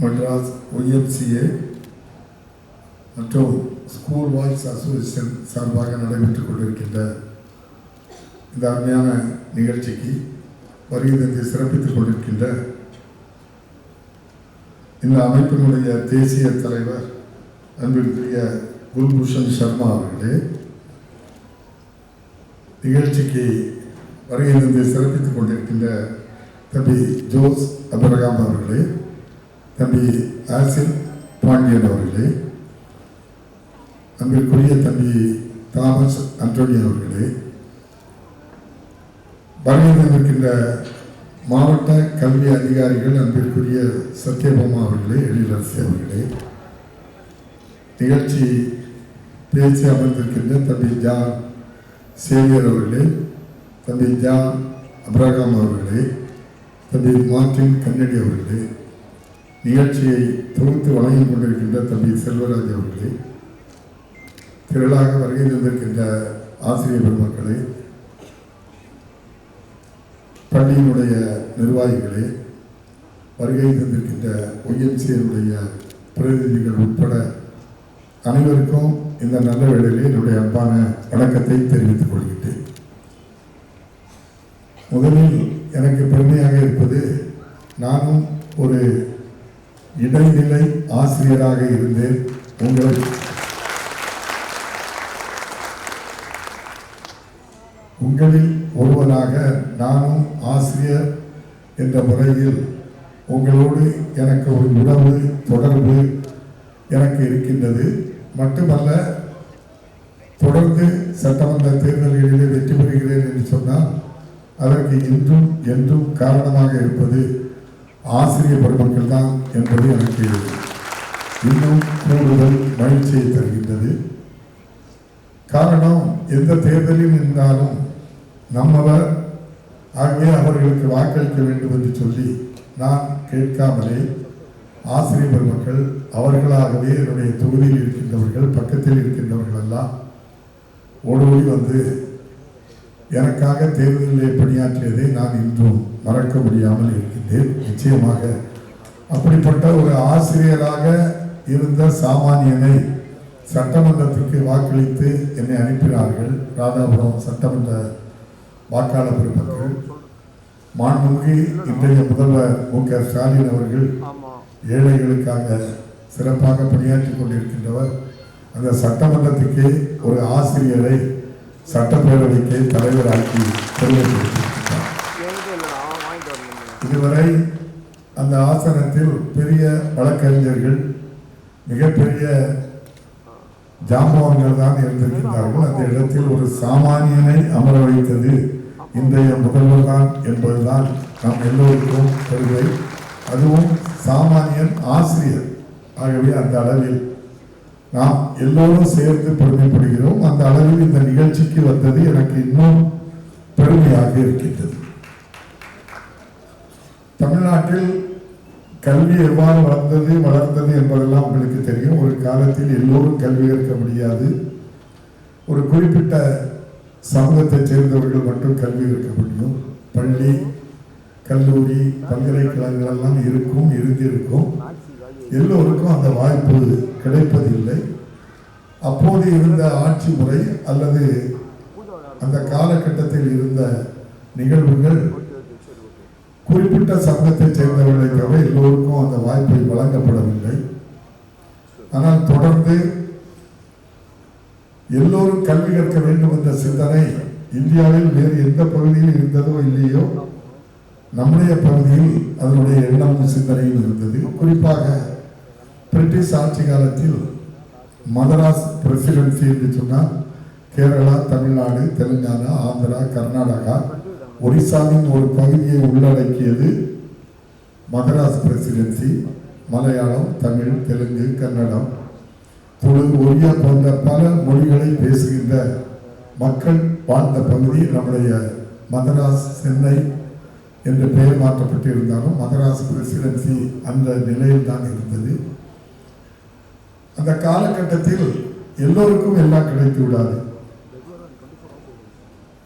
Madras YMCA மற்றும் school voice association சார்பாக நடைபெற்றுக் கொண்டிருக்கின்ற இந்த அருமையான நிகழ்ச்சிக்கு வருகை தந்து சிறப்பித்துக் கொண்டிருக்கின்ற இந்த அமைப்பினுடைய தேசிய தலைவர் அன்பிற்குரிய குல்பூஷன் சர்மா அவர்களே, நிகழ்ச்சிக்கு வருகை தந்து சிறப்பித்துக் கொண்டிருக்கின்ற தம்பி ஜோஸ் அபிரகாம் அவர்களே, தம்பி ஆசில் பாண்டியன் அவர்களே, அன்பிற்குரிய தம்பி தாமஸ் அண்டோனி அவர்களே, வருகை தந்திருக்கின்ற மாவட்ட கல்வி அதிகாரிகள் அன்பிற்குரிய சத்யபாமா அவர்களே, எழிலரசி அவர்களே, நிகழ்ச்சி பேச்சு அமர்ந்திருக்கின்ற தம்பி ஜான் சேவியர் அவர்களே, தம்பி ஜான் அப்ரகாம் அவர்களே, தம்பி மார்டின் கன்னடி அவர்களே, நிகழ்ச்சியை தொகுத்து வழங்கிக் கொண்டிருக்கின்ற தம்பி செல்வராஜ் அவர்களே, திரளாக வருகை தந்திருக்கின்ற ஆசிரியர் பெருமக்களே, பள்ளியினுடைய நிர்வாகிகளே, வருகை தந்திருக்கின்ற YMCA பிரதிநிதிகள் உட்பட அனைவருக்கும் இந்த நல்ல வேளையிலே என்னுடைய அன்பான வணக்கத்தை தெரிவித்துக் கொள்கின்றேன். முதலில் எனக்கு பெருமையாக இருப்பது, நானும் ஒரு இடைநிலை ஆசிரியராக இருந்தேன். உங்களில் ஒருவராக நானும் ஆசிரியர் என்ற முறையில் உங்களோடு எனக்கு ஒரு உறவு தொடர்பு எனக்கு இருக்கின்றது. மட்டுமல்ல, தொடர்ந்து சட்டமன்ற தேர்தல்களிலே வெற்றி பெறுகிறேன் என்று சொன்னால் அதற்கு இன்றும் என்றும் காரணமாக இருப்பது ஆசிரியர் பெருமக்கள் தான் என்பது எனக்கு இன்னும் கூடுதல் மகிழ்ச்சியை தருகின்றது. காரணம், எந்த தேர்தலில் இருந்தாலும் நம்மவர் ஆகவே அவர்களுக்கு வாக்களிக்க வேண்டும் என்று சொல்லி நான் கேட்காமலே ஆசிரியர் பெருமக்கள் அவர்களாகவே என்னுடைய தொகுதியில் இருக்கின்றவர்கள், பக்கத்தில் இருக்கின்றவர்கள் எல்லாம் ஓடோடி வந்து எனக்காக தேர்தலிலே பணியாற்றியதை நான் இன்றும் மறக்க முடியாமல் இருக்கின்றேன். நிச்சயமாக அப்படிப்பட்ட ஒரு ஆசிரியராக இருந்த சாமானியனை சட்டமன்றத்திற்கு வாக்களித்து என்னை அனுப்பினார்கள். ராதாபுரம் சட்டமன்ற வாக்காளர் பெருமக்கள், மாண்புமிகு இன்றைய முதல்வர் MK ஸ்டாலின் அவர்கள் ஏழைகளுக்காக சிறப்பாக பணியாற்றிக் கொண்டிருக்கின்றவர். அந்த சட்டமன்றத்துக்கு ஒரு ஆசிரியரை சட்டப்பேரவைக்கு தலைவராக்கி தெரிவித்திருக்கிறார். இதுவரை அந்த ஆசனத்தில் பெரிய வழக்கறிஞர்கள், மிகப்பெரிய ஜாம்பவான்கள் தான் இருந்திருக்கிறார்கள். அந்த இடத்தில் ஒரு சாமானியனை அமர வைத்தது இன்றைய முதல்வர் தான் என்பதுதான் நாம் எல்லோருக்கும் பெருமை. அதுவும் சாமானியன் ஆசிரியர். ஆகவே அந்த அளவில் நாம் எல்லோரும் சேர்ந்து பெருமைப்படுகிறோம். அந்த அளவில் இந்த நிகழ்ச்சிக்கு வந்தது எனக்கு இன்னும் பெருமையாக இருக்கின்றது. தமிழ்நாட்டில் கல்வி எவ்வாறு வளர்ந்தது என்பதெல்லாம் உங்களுக்கு தெரியும். ஒரு காலத்தில் எல்லோரும் கல்வி கற்க முடியாது. ஒரு குறிப்பிட்ட சமூகத்தைச் சேர்ந்தவர்கள் மட்டும் கல்வி கற்க முடியும். பள்ளி, கல்லூரி, பல்கலைக்கழகங்கள் எல்லாம் இருந்திருக்கும். எல்லோருக்கும் அந்த வாய்ப்பு கிடைப்பதில்லை. அப்போது இருந்த ஆட்சி முறை அல்லது அந்த காலகட்டத்தில் இருந்த நிகழ்வுகள் குறிப்பிட்ட சமூகத்தைச் சேர்ந்தவர்களை தவிர எல்லோருக்கும் அந்த வாய்ப்பை வழங்கப்படவில்லை. ஆனால் தொடர்ந்து எல்லோரும் கல்வி கற்க வேண்டும் என்ற சிந்தனை இந்தியாவில் வேறு எந்த பகுதியில் இருந்ததோ இல்லையோ, நம்முடைய பகுதியில் அதனுடைய எண்ணமும் சிந்தனையும் இருந்தது. குறிப்பாக பிரிட்டிஷ் ஆட்சி காலத்தில் மதராஸ் பிரசிடென்சி என்று சொன்னால் கேரளா, தமிழ்நாடு, தெலுங்கானா, ஆந்திரா, கர்நாடகா, ஒரிசாவின் ஒரு பகுதியை உள்ளடக்கியது மதராஸ் பிரசிடென்சி. மலையாளம், தமிழ், தெலுங்கு, கன்னடம், துளு, ஒரியா போன்ற பல மொழிகளை பேசுகின்ற மக்கள் வாழ்ந்த பகுதி நம்முடைய மதராஸ். சென்னை என்று பெயர் மாற்றப்பட்டு இருந்தாலும் மதராஸ் பிரசிடென்சி அந்த நிலையில் தான் இருந்தது. அந்த காலகட்டத்தில் எல்லோருக்கும் எல்லாம் கிடைத்து விடாது.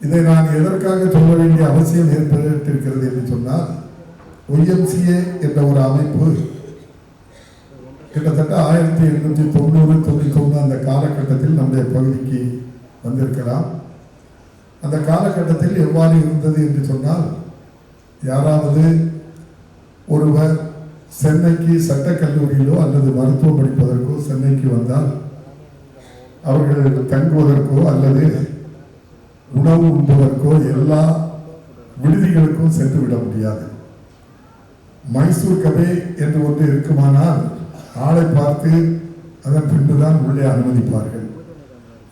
இதை நான் எதற்காக சொல்ல வேண்டிய அவசியம் ஏற்பட்டிருக்கிறது என்று சொன்னால், YMCA என்ற ஒரு அமைப்பு கிட்டத்தட்ட 1890-91 அந்த காலகட்டத்தில் நம்முடைய பகுதிக்கு வந்திருக்கலாம். அந்த காலகட்டத்தில் எவ்வாறு இருந்தது என்று சொன்னால், யாராவது ஒருவர் சென்னைக்கு சட்டக்கல்லூரியிலோ அல்லது மருத்துவம் படிப்பதற்கோ சென்னைக்கு வந்தால் அவர்கள் தங்குவதற்கோ அல்லது உணவு உண்பதற்கோ எல்லா விடுதிகளுக்கும் சென்று விட முடியாது. மைசூர் கபே என்று ஒன்று இருக்குமானால் ஆளை பார்த்து அதன் பின்புதான் உள்ளே அனுமதிப்பார்கள்.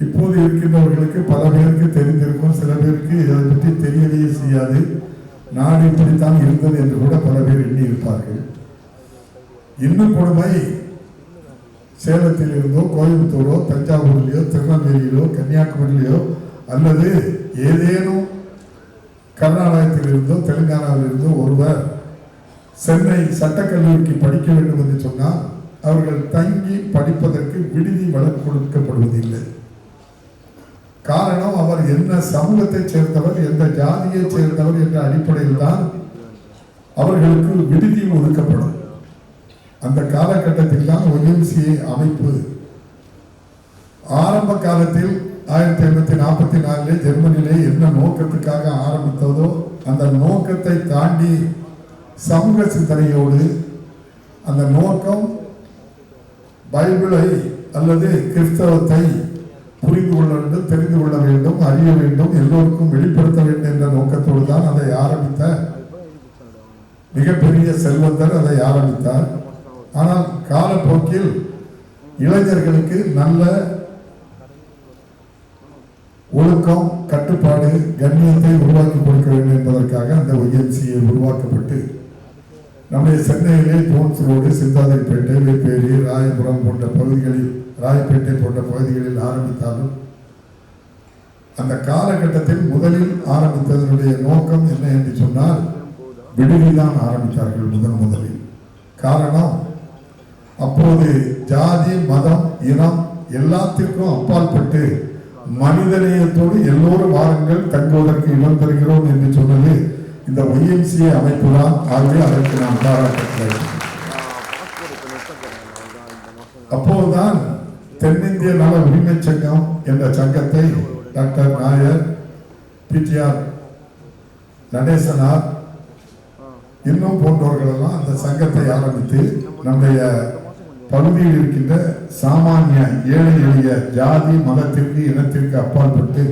இப்போது இருக்கின்றவர்களுக்கு பல பேருக்கு தெரிந்திருக்கும், சில பேருக்கு இதை பற்றி தெரியவே செய்யாது. நாடு இப்படித்தான் இருந்தது என்று கூட பல பேர் எண்ணி இருப்பார்கள். இன்னும் கொடுமை, சேலத்தில் இருந்தோ கோயம்புத்தூரோ தஞ்சாவூர்லையோ திருநெல்வேலியிலோ கன்னியாகுமரியிலோ அல்லது ஏதேனும் கர்நாடகத்தில் இருந்தோ தெலுங்கானாவில் இருந்தோ ஒருவர் சென்னை சட்டக்கல்லூரிக்கு படிக்க வேண்டும் என்று சொன்னால் அவர்கள் தங்கி படிப்பதற்கு விடுதி வழக்கு கொடுக்கப்படுவதில்லை. காரணம், அவர் என்ன சமூகத்தை சேர்ந்தவர், எந்த ஜாதியை சேர்ந்தவர் என்ற அடிப்படையில் தான் அவர்களுக்கு விடுதி ஒதுக்கப்படும். அந்த காலகட்டத்தில் தான் ஒய்எம்சிஏ அமைப்பு ஆரம்ப காலத்தில் 1844 ஜெர்மனியிலே என்ன நோக்கத்துக்காக ஆரம்பித்ததோ அந்த நோக்கத்தை தாண்டி சமூக சிந்தனையோடு, அந்த நோக்கம் பைபிளை அல்லது கிறிஸ்தவத்தை புரிந்து கொள்ள வேண்டும், தெரிந்து கொள்ள வேண்டும், அறிய வேண்டும், எல்லோருக்கும் வெளிப்படுத்த வேண்டும் என்ற நோக்கத்தோடு தான் அதை ஆரம்பித்த மிகப்பெரிய செல்வந்தர் அதை ஆரம்பித்தார். ஆனால் காலப்போக்கில் இளைஞர்களுக்கு நல்ல ஒழுக்கம், கட்டுப்பாடு, கண்ணியத்தை உருவாக்கி கொடுக்க வேண்டும் என்பதற்காக அந்த ஒய்எம்சிஏ உருவாக்கப்பட்டு நம்முடைய சென்னையிலே ஜோன்ஸ் ரோடு, சிந்தாதிரிப்பேட்டை, வேப்பேரி, ராயபுரம் போன்ற பகுதிகளில், ராயப்பேட்டை போன்ற பகுதிகளில் ஆரம்பித்தாலும் அந்த காலகட்டத்தில் முதலில் ஆரம்பித்ததனுடைய நோக்கம் என்ன என்று சொன்னால் விடுதிதான் ஆரம்பித்தார்கள் முதலில். காரணம், அப்போது ஜாதி, மதம், இனம் எல்லாத்திற்கும் அப்பாற்பட்டு மனிதநேயத்தோடு எல்லோரும் வாருங்கள், தங்குவதற்கு இடம் தருகிறோம் என்று சொன்னது இந்த ஒய்எம்சிஏ அமைப்பு தான். ஆகவே அதற்கு நான் பாராட்டுகிறேன். அப்போதுதான் தென்னிந்திய நல உரிமை சங்கம் என்ற சங்கத்தை டாக்டர் நாயர், பிடிஆர் நடேசனார் இன்னும் போன்றவர்கள் எல்லாம் அந்த சங்கத்தை ஆரம்பித்து நம்முடைய பகுதியில் இருக்கின்ற சாமானிய ஏழை எளிய ஜாதி, மதத்திற்கு, இனத்திற்கு அப்பாற்பட்டு,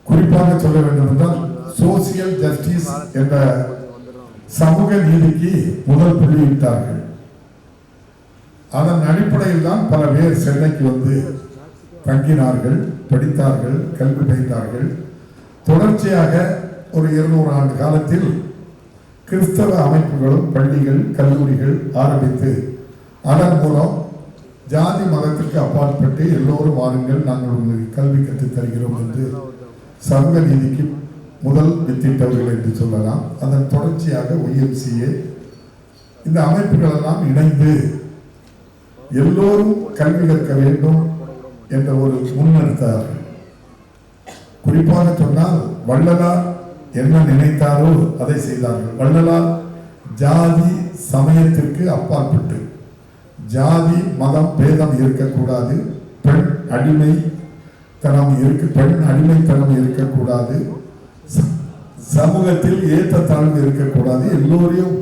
குறிப்பாக சொல்ல வேண்டும் என்றால் சோசியல் ஜஸ்டிஸ் என்ற சமூக நீதிக்கு முதல் புள்ளியிட்டார்கள். அதன் அடிப்படையில் தான் பல பேர் சென்னைக்கு வந்து தங்கினார்கள், படித்தார்கள், கல்வி பயின்றார்கள். தொடர்ச்சியாக ஒரு 200 ஆண்டு காலத்தில் கிறிஸ்தவ அமைப்புகளும் பள்ளிகள், கல்லூரிகள் ஆரம்பித்து அதன் மூலம் ஜாதி மதத்திற்கு அப்பாற்பட்டு எல்லோரும் வாருங்கள், நாங்கள் உங்களுக்கு கல்வி கற்றுத் தருகிறோம் என்று சமூக நீதிக்கு முதல் வித்திட்டவர்கள் என்று சொல்லலாம். அதன் தொடர்ச்சியாக ஒய்எம்சிஏ இந்த அமைப்புகள் எல்லாம் இணைந்து எல்லோரும் கல்வி கற்க வேண்டும் என்ற ஒரு முன்னெடுத்தார்கள். குறிப்பாக சொன்னால் வள்ளலார் என்ன நினைத்தாரோ அதை செய்தார்கள். வள்ளலார் ஜாதி சமயத்திற்கு அப்பாற்பட்டு ஜாதி மதம் பேதம் இருக்கக்கூடாது, பெண் அடிமைத்தனம் இருக்கக்கூடாது, சமூகத்தில் ஏற்றத்தாழ்வு இருக்கக்கூடாது, எல்லோரையும்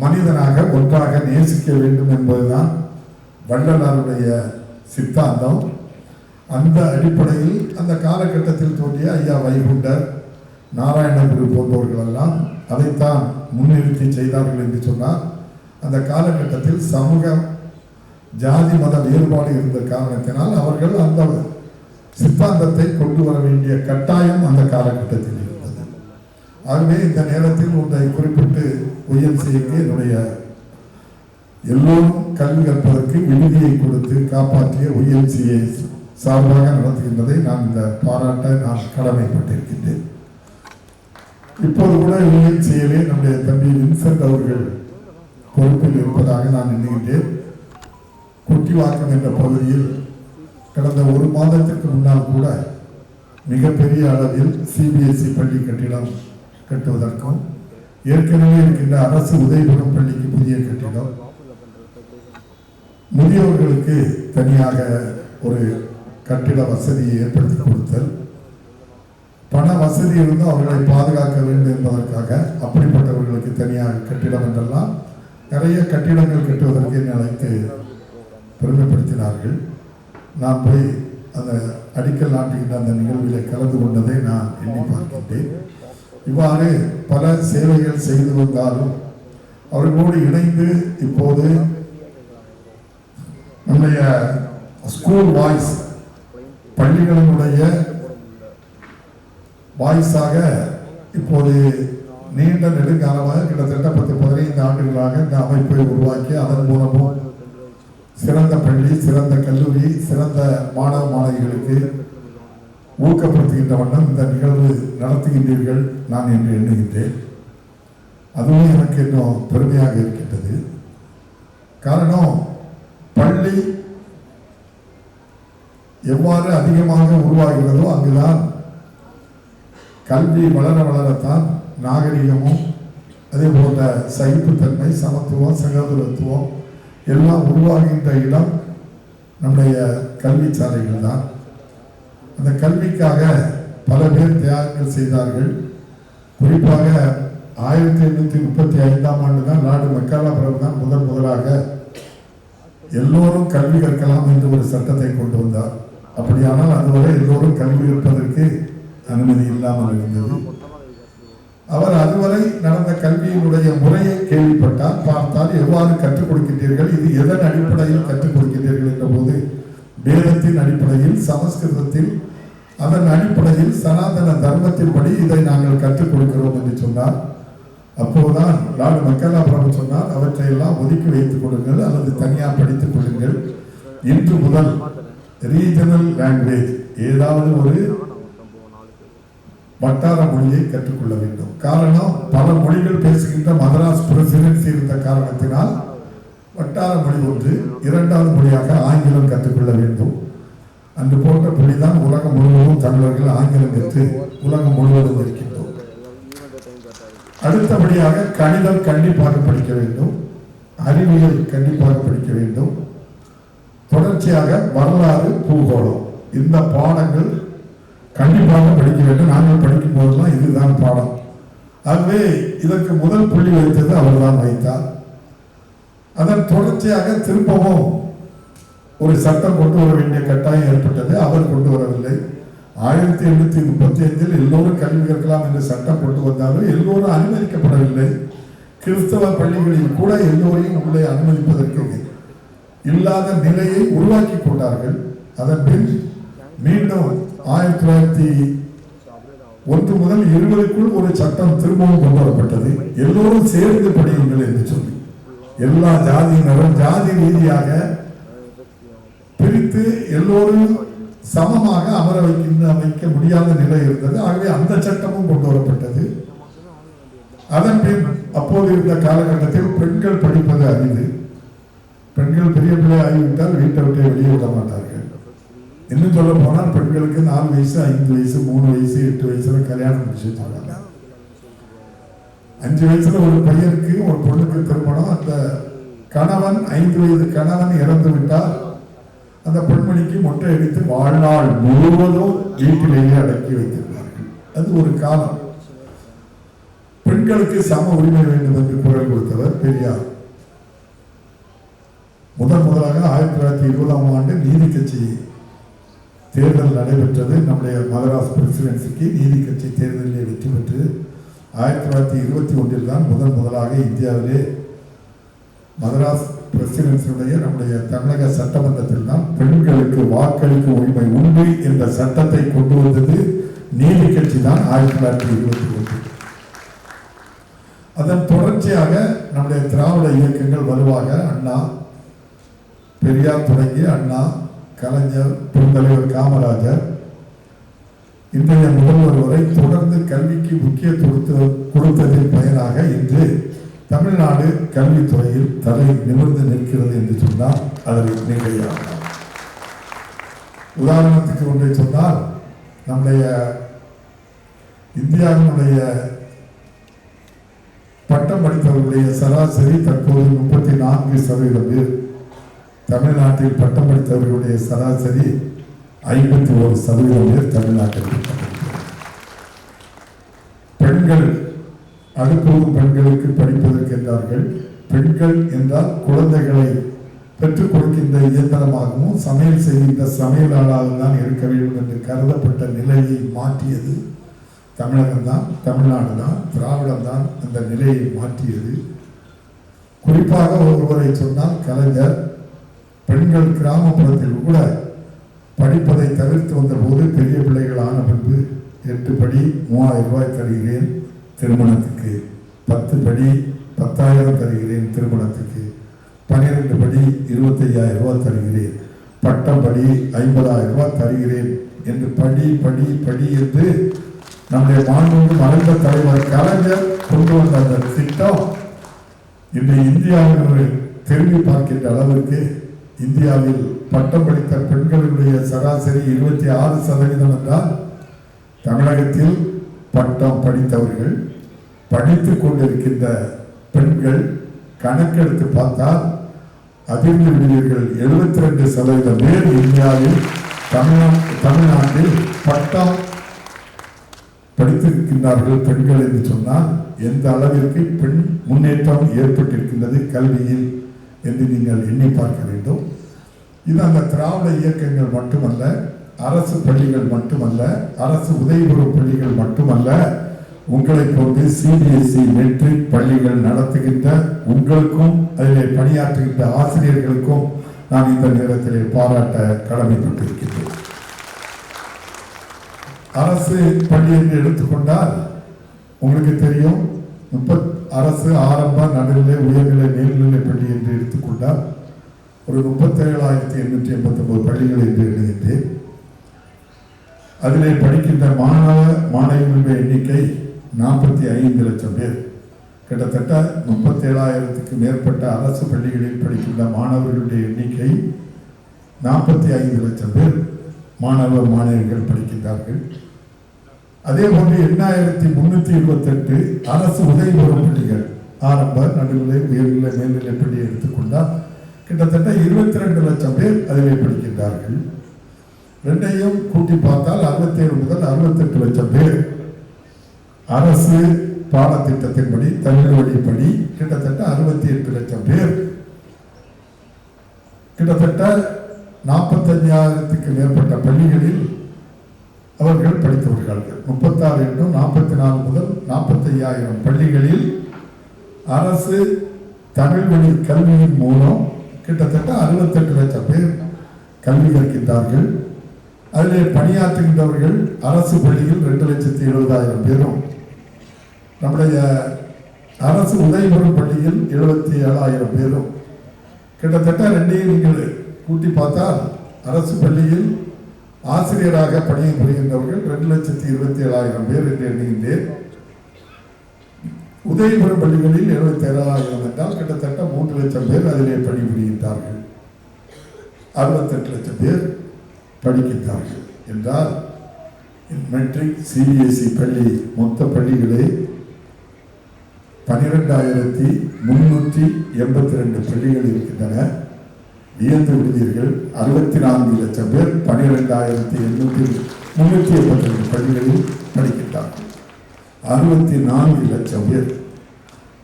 மனிதனாக ஒன்றாக நேசிக்க வேண்டும் என்பதுதான் வள்ளலாருடைய சித்தாந்தம். அந்த அடிப்படையில் அந்த காலகட்டத்தில் தோன்றிய ஐயா வைகுண்டர், நாராயணகுரு போன்றவர்கள் எல்லாம் அதைத்தான் முன்னிறுத்தி செய்தார்கள் என்று சொன்னால், அந்த காலகட்டத்தில் சமூக ஜாதி மத வேறுபாடு இருந்த காரணத்தினால் அவர்கள் அந்த சித்தாந்தத்தை கொண்டு வர வேண்டிய கட்டாயம் அந்த காலகட்டத்தில் இருந்தது. ஆகவே இந்த நேரத்தில் ஒன்றை குறிப்பிட்டு ஒய்எம்சிஏக்கு என்னுடைய எல்லோரும் கல்வி கற்பதற்கு விடுதியை கொடுத்து காப்பாற்றிய ஒய்எம்சிஏ சார்பாக நடத்துகின்றதை நான் இந்த பாராட்ட நான் கடமைப்பட்டிருக்கின்றேன். இப்போது கூட ஒய்எம்சிஏலே நம்முடைய தம்பி வின்சென்ட் அவர்கள் பொறுப்பில் இருப்பதாக நான் எண்ணுகின்றேன். குட்டிவாக்கம் என்ற பகுதியில் கடந்த 1 மாதத்திற்கு முன்னால் கூட மிகப்பெரிய அளவில் சிபிஎஸ்இ பள்ளி கட்டிடம் கட்டுவதற்கும், ஏற்கனவே இருக்கின்ற அரசு உதயபுரம் பள்ளிக்கு புதிய கட்டிடம், முதியோர்களுக்கு தனியாக ஒரு கட்டிட வசதியை ஏற்படுத்தி கொடுத்தல், பண வசதி இருந்தும் அவர்களை பாதுகாக்க வேண்டும் என்பதற்காக அப்படிப்பட்டவர்களுக்கு தனியாக கட்டிடம் என்றெல்லாம் நிறைய கட்டிடங்கள் கட்டுவதற்கு என்னை அழைத்து பெருமைப்படுத்தினார்கள். நான் போய் அந்த அடிக்கல் நாட்டுகின்ற அந்த நிகழ்விலே கலந்து கொண்டதை நான் எண்ணி பார்க்கின்றேன். இவ்வாறு பல சேவைகள் செய்து வந்தாலும் அவர்களோடு இணைந்து இப்போது நம்முடைய ஸ்கூல் வாய்ஸ் பள்ளிகளினுடைய வாய்ஸாக இப்போது நீண்ட நெடுங்காலமாக கிட்டத்தட்ட 10-15 ஆண்டுகளாக இந்த அமைப்பை உருவாக்கி அதன் மூலமும் சிறந்த பள்ளி, சிறந்த கல்லூரி, சிறந்த மாணவ மாணவிகளுக்கு ஊக்கப்படுத்துகின்ற வண்ணம் இந்த நிகழ்வு நடத்துகின்றீர்கள் நான் என்று எண்ணுகின்றேன். அதுவும் எனக்கு இன்னும் பெருமையாக இருக்கின்றது. காரணம், பள்ளி எவ்வாறு அதிகமாக உருவாகிறதோ அங்குதான் கல்வி வளர வளரத்தான் நாகரிகமும் அதே போன்ற சகிப்புத்தன்மை, சமத்துவம், சகோதரத்துவம் எல்லாம் உருவாகின்ற இடம் நம்முடைய கல்வி சாலைகள் தான். அந்த கல்விக்காக பல பேர் தியாகங்கள் செய்தார்கள். குறிப்பாக 1835ஆம் ஆண்டு தான் லார்டு மெக்காலா பிரபு தான் முதலாக எல்லோரும் கல்வி கற்கலாம் என்று ஒரு சட்டத்தை கொண்டு வந்தார். அப்படியானால் அதுவரை எல்லோரும் கல்வி கற்பதற்கு அனுமதி இல்லாமல் இருந்தது. அவர் அதுவரை நடந்த கல்வியினுடைய முறையை கேள்விப்பட்டால், பார்த்தால் எவ்வாறு கற்றுக் கொடுக்கின்றீர்கள், இது எதன் அடிப்படையில் கற்றுக் கொடுக்கின்றீர்கள் என்ற போது வேதத்தின் அடிப்படையில், சமஸ்கிருதத்தில், அதன் அடிப்படையில் சனாதன தர்மத்தின்படி இதை நாங்கள் கற்றுக் கொடுக்கிறோம் என்று சொன்னார். அப்போதுதான் லார்டு மெக்காலா பிரபு சொன்னார், அவற்றையெல்லாம் ஒதுக்கி வைத்துக் கொடுங்கள் அல்லது தனியாக படித்துக் கொள்ளுங்கள். இன்று முதல் ரீஜனல் லாங்குவேஜ், ஏதாவது ஒரு வட்டார மொழியை கற்றுக்கொள்ள வேண்டும். காரணம், பல மொழிகள் பேசுகின்ற மதராஸ் பிரசிடென்சி இருந்த காரணத்தினால் வட்டார மொழி ஒன்று, இரண்டாவது மொழியாக ஆங்கிலம் கற்றுக்கொள்ள வேண்டும். அன்று போன்ற மொழிதான் உலகம் முழுவதும் தமிழர்கள் ஆங்கிலம் கற்று உலகம் முழுவதும் இருக்கின்றோம். அடுத்தபடியாக கணிதம் கண்டிப்பாக படிக்க வேண்டும், அறிவியல் கண்டிப்பாக படிக்க வேண்டும். தொடர்ச்சியாக வரலாறு, பூகோளம், இந்த பாடங்கள் கண்டிப்பாக படிக்க வேண்டும். நாங்கள் படிக்கும் போதெல்லாம் இதுதான் பாடம். ஆகவே இதற்கு முதல் புள்ளி வைத்தது அவர்தான் வைத்தார். அதன் தொடர்ச்சியாக திரும்பவும் ஒரு சட்டம் கொண்டு வர வேண்டிய கட்டாயம் ஏற்பட்டது. அவர் கொண்டு வரவில்லை. 1835 எல்லோரும் கல்வி கற்கலாம் என்று சட்டம் கொண்டு வந்தாலும் எல்லோரும் அனுமதிக்கப்படவில்லை. கிறிஸ்தவ பள்ளிகளில் கூட எல்லோரையும் உள்ளே அனுமதிப்பதற்கு இல்லாத நிலையை உருவாக்கி கொண்டார்கள். அதன் பின் மீண்டும் 1901 முதல் 20க்குள் ஒரு சட்டம் திரும்பவும் கொண்டு வரப்பட்டது. எல்லோரும் சேர்ந்து படியுங்கள் என்று சொல்லி எல்லா ஜாதியினரும் ஜாதி ரீதியாக பிரித்து எல்லோரும் சமமாக அமர வைக்க முடியாத நிலை இருந்தது. ஆகவே அந்த சட்டமும் கொண்டு வரப்பட்டது. அதன் பின் அப்போது இருந்த காலகட்டத்தில் பெண்கள் படிப்பது அரிது. பெண்கள் பெரிய பிள்ளை ஆகிவிட்டால் வீட்டை விட்டு வெளியே விட மாட்டார்கள். இன்னும் சொல்ல போனால் பெண்களுக்கு 4 வயசு, 5 வயசு, 3 வயசு, 8 வயசுல கல்யாணம் முடிச்சு வச்சிருக்காங்க. 5 வயசுல ஒரு பையனுக்கு ஒரு பொண்ணுக்கு திருமணம். அந்த கணவன் 5 வயது கணவன் இறந்து விட்டால் அந்த பெண்மணிக்கு மொட்டை அடித்து வாழ்நாள் முழுவதும் வீட்டிலேயே அடக்கி வைத்திருந்தார்கள். அது ஒரு காலம். பெண்களுக்கு சம உரிமை வேண்டும் என்று குரல் கொடுத்தவர் பெரியார். முதலாக 1920ஆம் ஆண்டு நீதி கட்சி தேர்தல் நடைபெற்றது. நம்முடைய மதராஸ் பிரசிடென்சிக்கு நீதி கட்சி தேர்தலில் வெற்றி பெற்று 1921 தான் முதலாக இந்தியாவிலே மதராஸ் பிரசிடென்சியுடைய நம்முடைய தமிழக சட்டமன்றத்தில் தான் பெண்களுக்கு வாக்களிக்கும் உரிமை உண்டு என்ற சட்டத்தை கொண்டு வந்தது நீதி கட்சி தான் 1921. அதன் தொடர்ச்சியாக நம்முடைய திராவிட இயக்கங்கள் வலுவாக அண்ணா, பெரியார் தொடங்கி அண்ணா, கலைஞர், பெருந்தலைவர் காமராஜர், இன்றைய முதல்வர் வரை தொடர்ந்து கல்விக்கு முக்கியத்துவம் கொடுத்ததின் பயனாக இன்று தமிழ்நாடு கல்வித்துறையில் தலை நிமிர்ந்து நிற்கிறது என்று சொன்னால் அதற்கு மிகையாகும். உதாரணத்துக்கு ஒன்றை சொன்னால், நம்முடைய இந்தியாவினுடைய பட்டம் படித்தவர்களுடைய சராசரி தற்போது 34% பேர் தமிழ்நாட்டில் பட்டம் படித்தவர்களுடைய சராசரி 51% பேர் தமிழ்நாட்டில் பெண்கள் அடுப்போதும் பெண்களுக்கு படிப்பதற்கு என்றார்கள். பெண்கள் என்றால் குழந்தைகளை பெற்றுக் கொடுக்கின்ற இயந்திரமாகவும் சமையல் செய்கின்ற சமையலாளராக தான் இருக்க வேண்டும் என்று கருதப்பட்ட நிலையை மாற்றியது தமிழகம்தான், தமிழ்நாடு தான், திராவிடம் தான் அந்த நிலையை மாற்றியது. குறிப்பாக ஒருவரை சொன்னால் கலைஞர் பெண்கள் கிராமப்புறத்தில் கூட படிப்பதை தவிர்த்து வந்த போது பெரிய பிள்ளைகள் ஆன பின்பு 8 படி 3000 ரூபாய் தருகிறேன் திருமணத்துக்கு, 10 படி 10,000 தருகிறேன் திருமணத்துக்கு, 12 படி 25,000 ரூபாய் தருகிறேன், பட்டம் படி 50,000 ரூபாய் தருகிறேன் என்று படி படி படி என்று நம்முடைய மாண்புமிகு மறைந்த தலைவர் கலைஞர் கொண்டு வந்த அந்த திட்டம் இன்று இந்தியாவில் திரும்பி பார்க்கின்ற அளவிற்கு இந்தியாவில் பட்டம் படித்த பெண்களுடைய சராசரி 26% என்றால் தமிழகத்தில் பட்டம் படித்தவர்கள் படித்துக் கொண்டிருக்கின்ற பெண்கள் கணக்கெடுத்து பார்த்தால் அதிர்ந்து விடுவீர்கள். 72% பேர் இந்தியாவில் தமிழ்நாட்டில் பட்டம் படித்திருக்கின்றார்கள் பெண்கள் என்று சொன்னால் எந்த அளவிற்கு பெண் முன்னேற்றம் ஏற்பட்டிருக்கின்றது கல்வியில் என்று நீங்கள் எண்ணி பார்க்க வேண்டும். இது அந்த திராவிட இயக்கங்கள் மட்டுமல்ல, அரசு பள்ளிகள் மட்டுமல்ல, அரசு உதவி பெறும் பள்ளிகள் மட்டுமல்ல, உங்களை போன்று சிபிஎஸ்இ மெட்ரிக் பள்ளிகள் நடத்துகின்ற உங்களுக்கும் அதிலே பணியாற்றுகின்ற ஆசிரியர்களுக்கும் நான் இந்த நேரத்திலே பாராட்ட கடமைப்பட்டிருக்கின்றேன். அரசு பள்ளி என்று எடுத்துக்கொண்டால் உங்களுக்கு தெரியும், அரசு ஆரம்ப நடுநிலை உயர்நிலை மேல்நிலை பள்ளி என்று எடுத்துக்கொண்டால் ஒரு 37,889 பள்ளிகள் என்று எண்ணுகின்றேன். அதிலே படிக்கின்ற மாணவ மாணவிகளுடைய எண்ணிக்கை 45 லட்சம் பேர். கிட்டத்தட்ட 37,000க்கு மேற்பட்ட அரசு பள்ளிகளில் படிக்கின்ற மாணவர்களுடைய எண்ணிக்கை 45 லட்சம் பேர் மாணவ மாணவிகள் படிக்கின்றார்கள். அதே போன்று 8,328 அரசு உதவி பெறும் பள்ளிகள், ஆரம்ப நடுநிலை உயர்நிலை மேல்நிலை பள்ளியை எடுத்துக்கொண்டால் கிட்டத்தட்ட 22 லட்சம் பேர் அதிலே படிக்கின்றார்கள். ரெண்டையும் கூட்டி பார்த்தால் 67 முதல் 68 லட்சம் பேர் அரசு பாடத்திட்டத்தின்படி தமிழ் வழிப்படி கிட்டத்தட்ட 68 லட்சம் பேர், கிட்டத்தட்ட 45,000க்கு மேற்பட்ட பள்ளிகளில் அவர்கள் படித்தவர்கள். 36 என்றும் 44 முதல் 45,000 பள்ளிகளில் அரசு தமிழ் வழி கல்வியின் மூலம் கிட்டத்தட்ட 68 லட்சம் பேர் கல்வி கற்கின்றார்கள். அதிலே பணியாற்றுகின்றவர்கள் அரசு பள்ளியில் 2,70,70,000 பேரும், நம்முடைய அரசு உதவி பெறும் பள்ளியில் 77,000 பேரும், கிட்டத்தட்ட ரெண்டையும் நீங்கள் கூட்டி பார்த்தால் அரசு பள்ளியில் ஆசிரியராக பணிபுரிகின்றவர்கள் 2,27,000 பேர் என்று எண்ணுகின்றேன். உதவி பெறும் பள்ளிகளில் 77,000 என்றால் கிட்டத்தட்ட 3 லட்சம் பேர் அதிலே பணிபுரிகின்றார்கள். 68 லட்சம் பேர் படிக்கின்றார்கள் என்றால் மெட்ரிக் சிபிஎஸ்இ பள்ளி மொத்த பள்ளிகளே 12,382 பள்ளிகள் இருக்கின்றன. வியந்து விடுவீர்கள், 64 லட்சம் பேர் 12,382 பள்ளிகளில் படிக்கின்றார்கள். 64 லட்சம் பேர்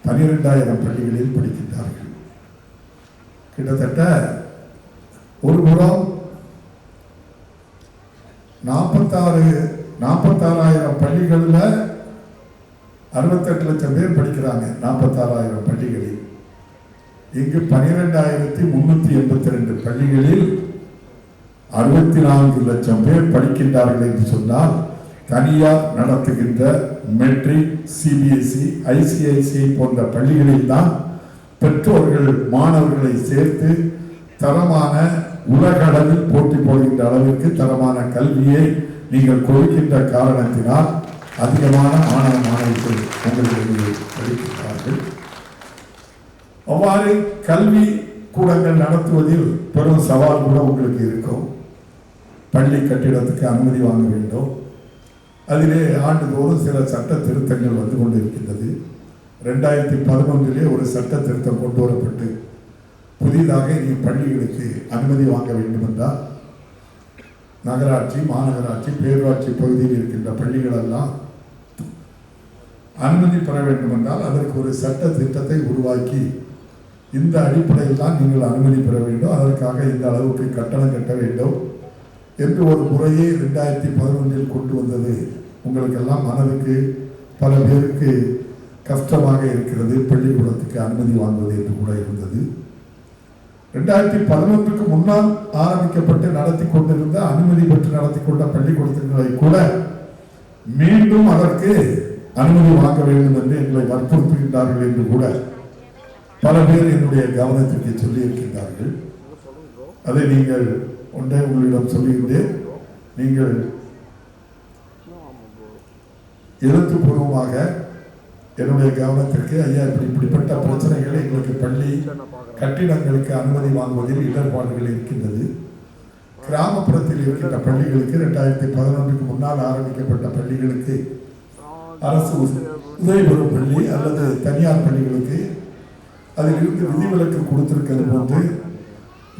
12,000 பள்ளிகளில் படிக்கின்றார்கள். கிட்டத்தட்ட ஒரு புறம் 46,000 பள்ளிகளில் 68 லட்சம் பேர் படிக்கிறாங்க. 46,000 பள்ளிகளில் இங்கு 12,382 பள்ளிகளில் 64 லட்சம் பேர் படிக்கின்றார்கள் என்று சொன்னால், தனியார் நடத்துகின்ற மெட்ரிக் சிபிஎஸ்இ ஐசிஐசிஐ போன்ற பள்ளிகளில் தான் பெற்றோர்கள் மாணவர்களை சேர்த்து தரமான உலக அளவில் போட்டி போடுகின்ற அளவிற்கு தரமான கல்வியை நீங்கள் கொடுக்கின்ற காரணத்தினால் அதிகமான மாணவ மாணவிகள் உங்களுக்கு படிக்கின்றார்கள். அவ்வாறு கல்வி கூடங்கள் நடத்துவதில் பெரும் சவால் கூட உங்களுக்கு இருக்கும். பள்ளி கட்டிடத்துக்கு அனுமதி வாங்க வேண்டும். அதிலே ஆண்டுதோறும் சில சட்ட திருத்தங்கள் வந்து கொண்டு இருக்கின்றது. 2011 ஒரு சட்ட திருத்தம் கொண்டு வரப்பட்டு புதிதாக நீ பள்ளிகளுக்கு அனுமதி வாங்க வேண்டும் என்றால் நகராட்சி, மாநகராட்சி, பேரூராட்சி பகுதியில் இருக்கின்ற பள்ளிகள் எல்லாம் அனுமதி பெற வேண்டும் என்றால் அதற்கு ஒரு சட்ட திட்டத்தை உருவாக்கி இந்த அடிப்படையில் தான் நீங்கள் அனுமதி பெற வேண்டும், அதற்காக இந்த அளவுக்கு கட்டணம் கட்ட வேண்டும் என்று ஒரு முறையே 2011 கொண்டு வந்தது உங்களுக்கெல்லாம் மனதுக்கு பல பேருக்கு கஷ்டமாக இருக்கிறது. பள்ளிக்கூடத்துக்கு அனுமதி வாங்குவது என்று கூட இருந்தது. 2011 முன்னால் ஆரம்பிக்கப்பட்டு நடத்தி கொண்டிருந்த அனுமதி பெற்று நடத்தி கொண்ட பள்ளிக்கூடத்தினரை கூட மீண்டும் அதற்கு அனுமதி வாங்க வேண்டும் என்று எங்களை வற்புறுத்துகின்றார்கள் என்று கூட பல பேர் என்னுடைய கவனத்திற்கு சொல்லி இருக்கின்றார்கள். அதை நீங்கள் ஒன்றே உங்களிடம் சொல்லுகின்றேன், நீங்கள் எழுத்துப்பூர்வமாக என்னுடைய கவனத்திற்கு ஐயா இப்படிப்பட்ட பிரச்சனைகள் எங்களுக்கு பள்ளி கட்டிடங்களுக்கு அனுமதி வாங்குவதில் இடர்பாடுகள் இருக்கின்றது. கிராமப்புறத்தில் இருக்கின்ற பள்ளிகளுக்கு 2011 முன்னால் ஆரம்பிக்கப்பட்ட பள்ளிகளுக்கு அரசு உதவி பெறும் பள்ளி அல்லது தனியார் பள்ளிகளுக்கு அதிலிருந்து விதிவிலக்கு கொடுத்திருக்கிறது போன்று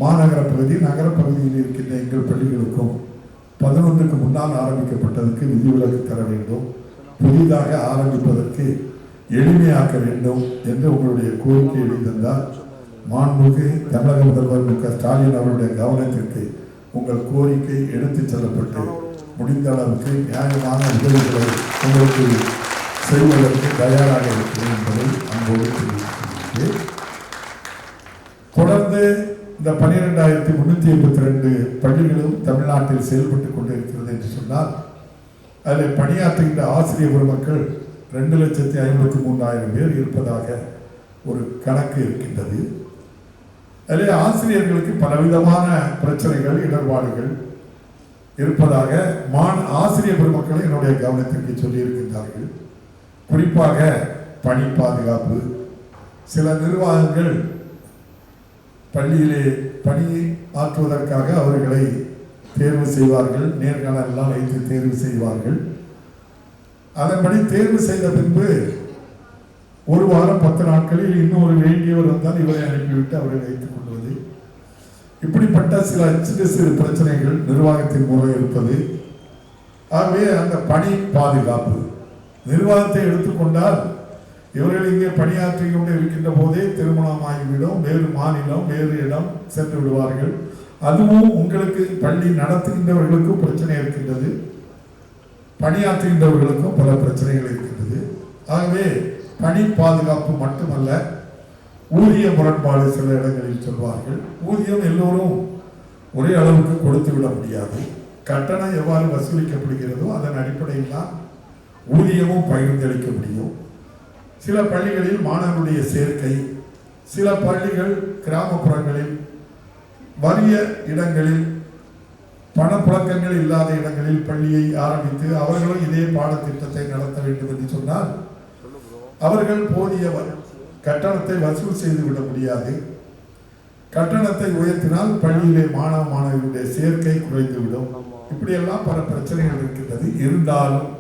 மாநகர பகுதி, நகர பகுதியில் இருக்கின்ற எங்கள் பள்ளிகளுக்கும் 11 முன்னால் ஆரம்பிக்கப்பட்டதற்கு விதிவிலக்கு தர வேண்டும், புதிதாக ஆரம்பிப்பதற்கு எளிமையாக்க வேண்டும் என்று உங்களுடைய கோரிக்கை எழுதியிருந்தால் மாண்புமிகு தமிழக முதல்வர் மு க ஸ்டாலின் அவருடைய கவனத்திற்கு உங்கள் கோரிக்கை எடுத்துச் செல்லப்பட்டு முடிந்த அளவுக்கு நியாயமான உதவிகளை உங்களுக்கு செய்வதற்கு தயாராக இருக்கிறேன் என்பதை அன்போடு தெரிவித்துள்ளேன். தொடர்ந்து இந்த 12,382 பள்ளிகளும் தமிழ்நாட்டில் செயல்பட்டுக் கொண்டிருக்கிறது என்று சொன்னால் அதில் பணியாற்றுகின்ற ஆசிரியர் பெருமக்கள் 2,53,000 பேர் இருப்பதாக ஒரு கணக்கு இருக்கின்றது. அதில் ஆசிரியர்களுக்கு பலவிதமான பிரச்சனைகள், இடர்பாடுகள் இருப்பதாக ஆசிரியர் பெருமக்களை என்னுடைய கவனத்திற்கு சொல்லியிருக்கின்றார்கள். குறிப்பாக பணி பாதுகாப்பு, சில நிர்வாகங்கள் பள்ளியிலே பணி ஆற்றுவதற்காக அவர்களை தேர்வு செய்வார்கள், நேர்காணல் எல்லாம் வைத்து தேர்வு செய்வார்கள். அதன்படி தேர்வு செய்த பின்பு ஒரு வாரம் 10 நாட்களில் இன்னொரு வேண்டியவர் வந்தால் இவரை அனுப்பிவிட்டு அவரை வைத்துக் கொள்வது, இப்படிப்பட்ட சில சிறு பிரச்சனைகள் நிர்வாகத்தின் மூலம் இருப்பது. ஆகவே அந்த பணி பாதுகாப்பு நிர்வாகத்தை எடுத்துக்கொண்டால் இவர்கள் இங்கே பணியாற்றி கொண்டு இருக்கின்ற போதே திருமணமாகிவிடும், வேறு மாநிலம், வேறு இடம் சென்று விடுவார்கள். அதுவும் உங்களுக்கு பள்ளி நடத்துகின்றவர்களுக்கும் பிரச்சனை இருக்கின்றது, பணியாற்றுகின்றவர்களுக்கும் பல பிரச்சனைகள் இருக்கின்றது. ஆகவே பணி பாதுகாப்பு மட்டுமல்ல, ஊதிய முரண்பாடு சில இடங்களில் சொல்வார்கள். ஊதியம் எல்லோரும் ஒரே அளவுக்கு கொடுத்து விட முடியாது. கட்டணம் எவ்வாறு வசூலிக்கப்படுகிறதோ அதன் அடிப்படையில் தான் ஊதியமும் பகிர்ந்தளிக்க முடியும். சில பள்ளிகளில் மாணவர்களுடைய சேர்க்கை, சில பள்ளிகள் கிராமப்புறங்களில் வறிய இடங்களில் பணப்புழக்கங்கள் இல்லாத இடங்களில் பள்ளியை ஆரம்பித்து அவர்களும் இதே பாடத்திட்டத்தை நடத்த வேண்டும் என்று சொன்னால் அவர்கள் போதிய கட்டணத்தை வசூல் செய்து விட முடியாது. கட்டணத்தை உயர்த்தினால் பள்ளியிலே மாணவ மாணவிகளுடைய சேர்க்கை குறைந்துவிடும். இப்படியெல்லாம் பல பிரச்சனைகள் இருக்கின்றது. இருந்தாலும்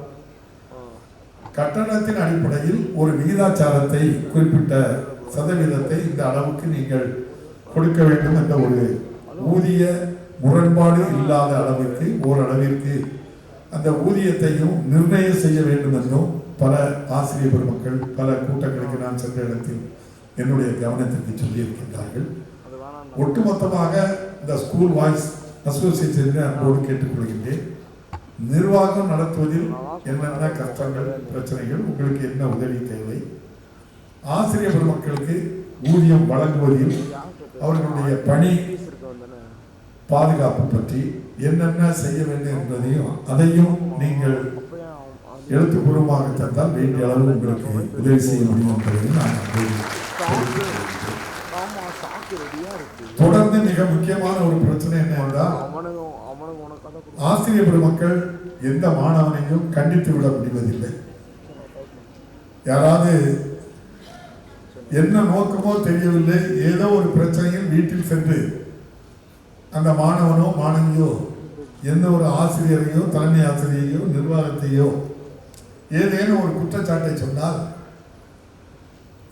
கட்டணத்தின் அடிப்படையில் ஒரு விகிதாச்சாரத்தை, குறிப்பிட்ட சதவீதத்தை இந்த அளவுக்கு நீங்கள் கொடுக்க வேண்டும் என்ற ஒரு ஊதிய முரண்பாடு இல்லாத அளவிற்கு ஓரளவிற்கு அந்த ஊதியத்தையும் நிர்ணயம் செய்ய வேண்டும் என்றும் பல ஆசிரியர் பெருமக்கள் பல கூட்டங்களுக்கு நான் சென்ற இடத்தில் என்னுடைய கவனத்திற்கு சொல்லி இருக்கின்றார்கள். ஒட்டுமொத்தமாக இந்த ஸ்கூல் வாய்ஸ் அசோசியேஷன் அன்போடு கேட்டுக்கொள்கின்றேன். நிர்வாகம் நடத்துவதில் என்னென்ன கஷ்டங்கள், பிரச்சனைகள், உங்களுக்கு என்ன உதவி தேவை, ஆசிரியர் பெருமக்களுக்கு ஊதியம் வழங்குவதில் அவர்களுடைய பணி பாதுகாப்பு பற்றி என்னென்ன செய்ய வேண்டும் என்பதையும் அதையும் நீங்கள் எழுத்துப்பூர்வமாக தந்தால் வேண்டிய அளவு உங்களுக்கு உதவி செய்ய முடியும் என்பதையும் நான் தொடர்ந்து மிக முக்கியமான ஒரு பிரச்சனை என்ன என்றால், ஆசிரியர் பெருமக்கள் எந்த மாணவனையும் கண்டித்து விட முடிவதில்லை. யாராவது என்ன நோக்கமோ தெரியவில்லை, ஏதோ ஒரு பிரச்சனையில் வீட்டில் சென்று அந்த மாணவனோ மாணவியோ எந்த ஒரு ஆசிரியரையோ தலைமை ஆசிரியரையோ நிர்வாகத்தையோ ஏதேனும் ஒரு குற்றச்சாட்டை சொன்னால்,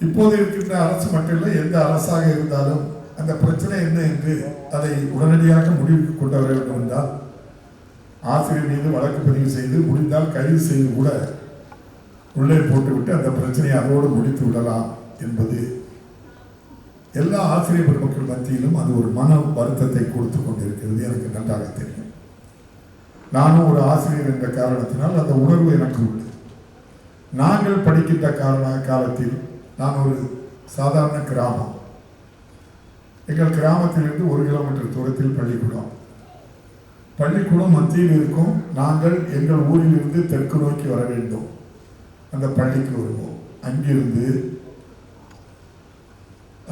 இப்போது இருக்கின்ற அரசு மட்டும் இல்லை, எந்த அரசாக இருந்தாலும் அந்த பிரச்சனை என்ன என்று அதை உடனடியாக முடிவுக்கு கொண்டு வர வேண்டும் என்றால் ஆசிரியர் மீது வழக்கு பதிவு செய்து முடிந்தால் கைது செய்து கூட உள்ளே போட்டுவிட்டு அந்த பிரச்சனையை அதோடு முடித்து விடலாம் என்பது எல்லா ஆசிரியர் பெருமக்கள் மத்தியிலும் அது ஒரு மன வருத்தத்தை கொடுத்து கொண்டிருக்கிறது. எனக்கு நன்றாக தெரியும். நானும் ஒரு ஆசிரியர் என்ற காரணத்தினால் அந்த உணர்வு எனக்கு உண்டு. நாங்கள் படிக்கின்ற காலத்தில் நான் ஒரு சாதாரண கிராமம், எங்கள் கிராமத்திலிருந்து 1 கிலோமீட்டர் தூரத்தில் பள்ளிக்கூடம் மத்தியில் இருக்கும். நாங்கள் எங்கள் ஊரிலிருந்து தெற்கு நோக்கி வர வேண்டும். அந்த பள்ளிக்கு வருவோம். அங்கிருந்து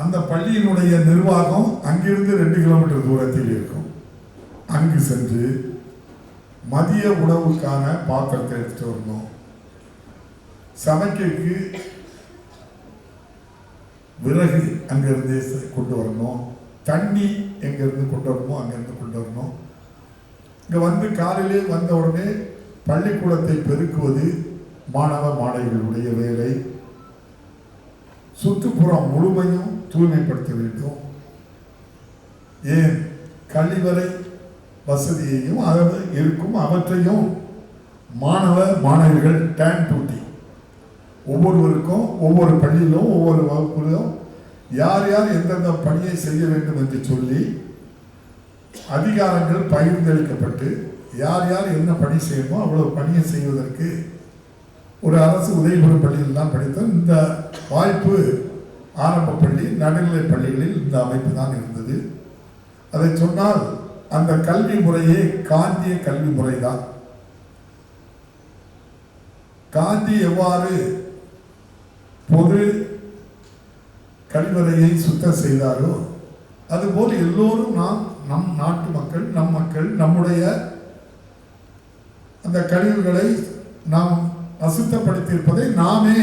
அந்த பள்ளியினுடைய நிர்வாகம் அங்கிருந்து 2 கிலோமீட்டர் தூரத்தில் இருக்கும். அங்கு சென்று மதிய உணவுக்கான பாத்திரத்தை எடுத்துட்டு வரணும். சமைக்கிறதுக்கு விறகு அங்கிருந்து கொண்டு வரணும். தண்ணி எங்கிருந்து கொண்டு வரணுமோ அங்கிருந்து கொண்டு வரணும். இங்கே வந்து காலையிலே வந்த உடனே பள்ளிக்கூடத்தை பெருக்குவது மாணவ மாணவிகளுடைய வேலை. சுற்றுப்புறம் முழுமையும் தூய்மைப்படுத்த வேண்டும். ஏன் கழிவறை வசதியையும் அதாவது இருக்கும் அவற்றையும் மாணவ மாணவிகள் டேன் டூட்டி ஒவ்வொருவருக்கும் ஒவ்வொரு பள்ளியிலும் ஒவ்வொரு வகுப்பிலும் யார் யார் எந்தெந்த பணியை செய்ய வேண்டும் என்று சொல்லி அதிகாரங்கள் பகிர்ந்தளிக்கப்பட்டு யார் யார் என்ன பணி செய்யணுமோ அவ்வளவு பணியை செய்வதற்கு ஒரு அரசு உதவிபெறும் பள்ளியில் தான் படித்தோம். இந்த வாய்ப்பு ஆரம்ப பள்ளி நடுநிலை பள்ளிகளில் இந்த அமைப்பு தான் இருந்தது. அதை சொன்னால் அந்த கல்வி முறையே காந்திய கல்வி முறைதான். காந்தி எவ்வாறு பொது கழிவறையை சுத்தம் செய்தாரோ அதுபோல் எல்லோரும் நம் நாட்டு மக்கள் நம் மக்கள் நம்முடைய அந்த கழிவுகளை நாம் அசுத்தப்படுத்தியிருப்பதை நாமே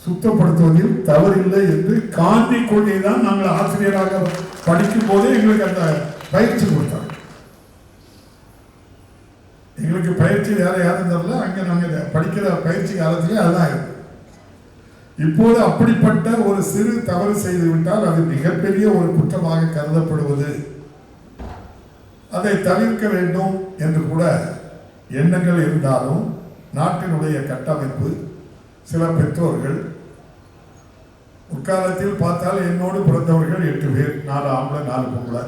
சுத்தப்படுத்துவதில் தவறில்லை என்று காந்தி கொள்கை தான் நாங்கள் ஆசிரியராக படிக்கும் போதே எங்களுக்கு அந்த பயிற்சி கொடுத்தாங்க. எங்களுக்கு பயிற்சி வேற யாரும் தரல. அங்கே நாங்கள் படிக்கிற பயிற்சி காலத்திலே அதுதான் இருக்கு. இப்போது அப்படிப்பட்ட ஒரு சிறு தவறு செய்து விட்டால் அது மிகப்பெரிய ஒரு குற்றமாக கருதப்படுவது, அதை தவிர்க்க வேண்டும் என்று கூட எண்ணங்கள் இருந்தாலும் நாட்டினுடைய கட்டமைப்பு சில பெற்றோர்கள் முற்காலத்தில் பார்த்தால் என்னோடு பிறந்தவர்கள் 8 பேர், 4 ஆம்பளை 4 பொம்பளை.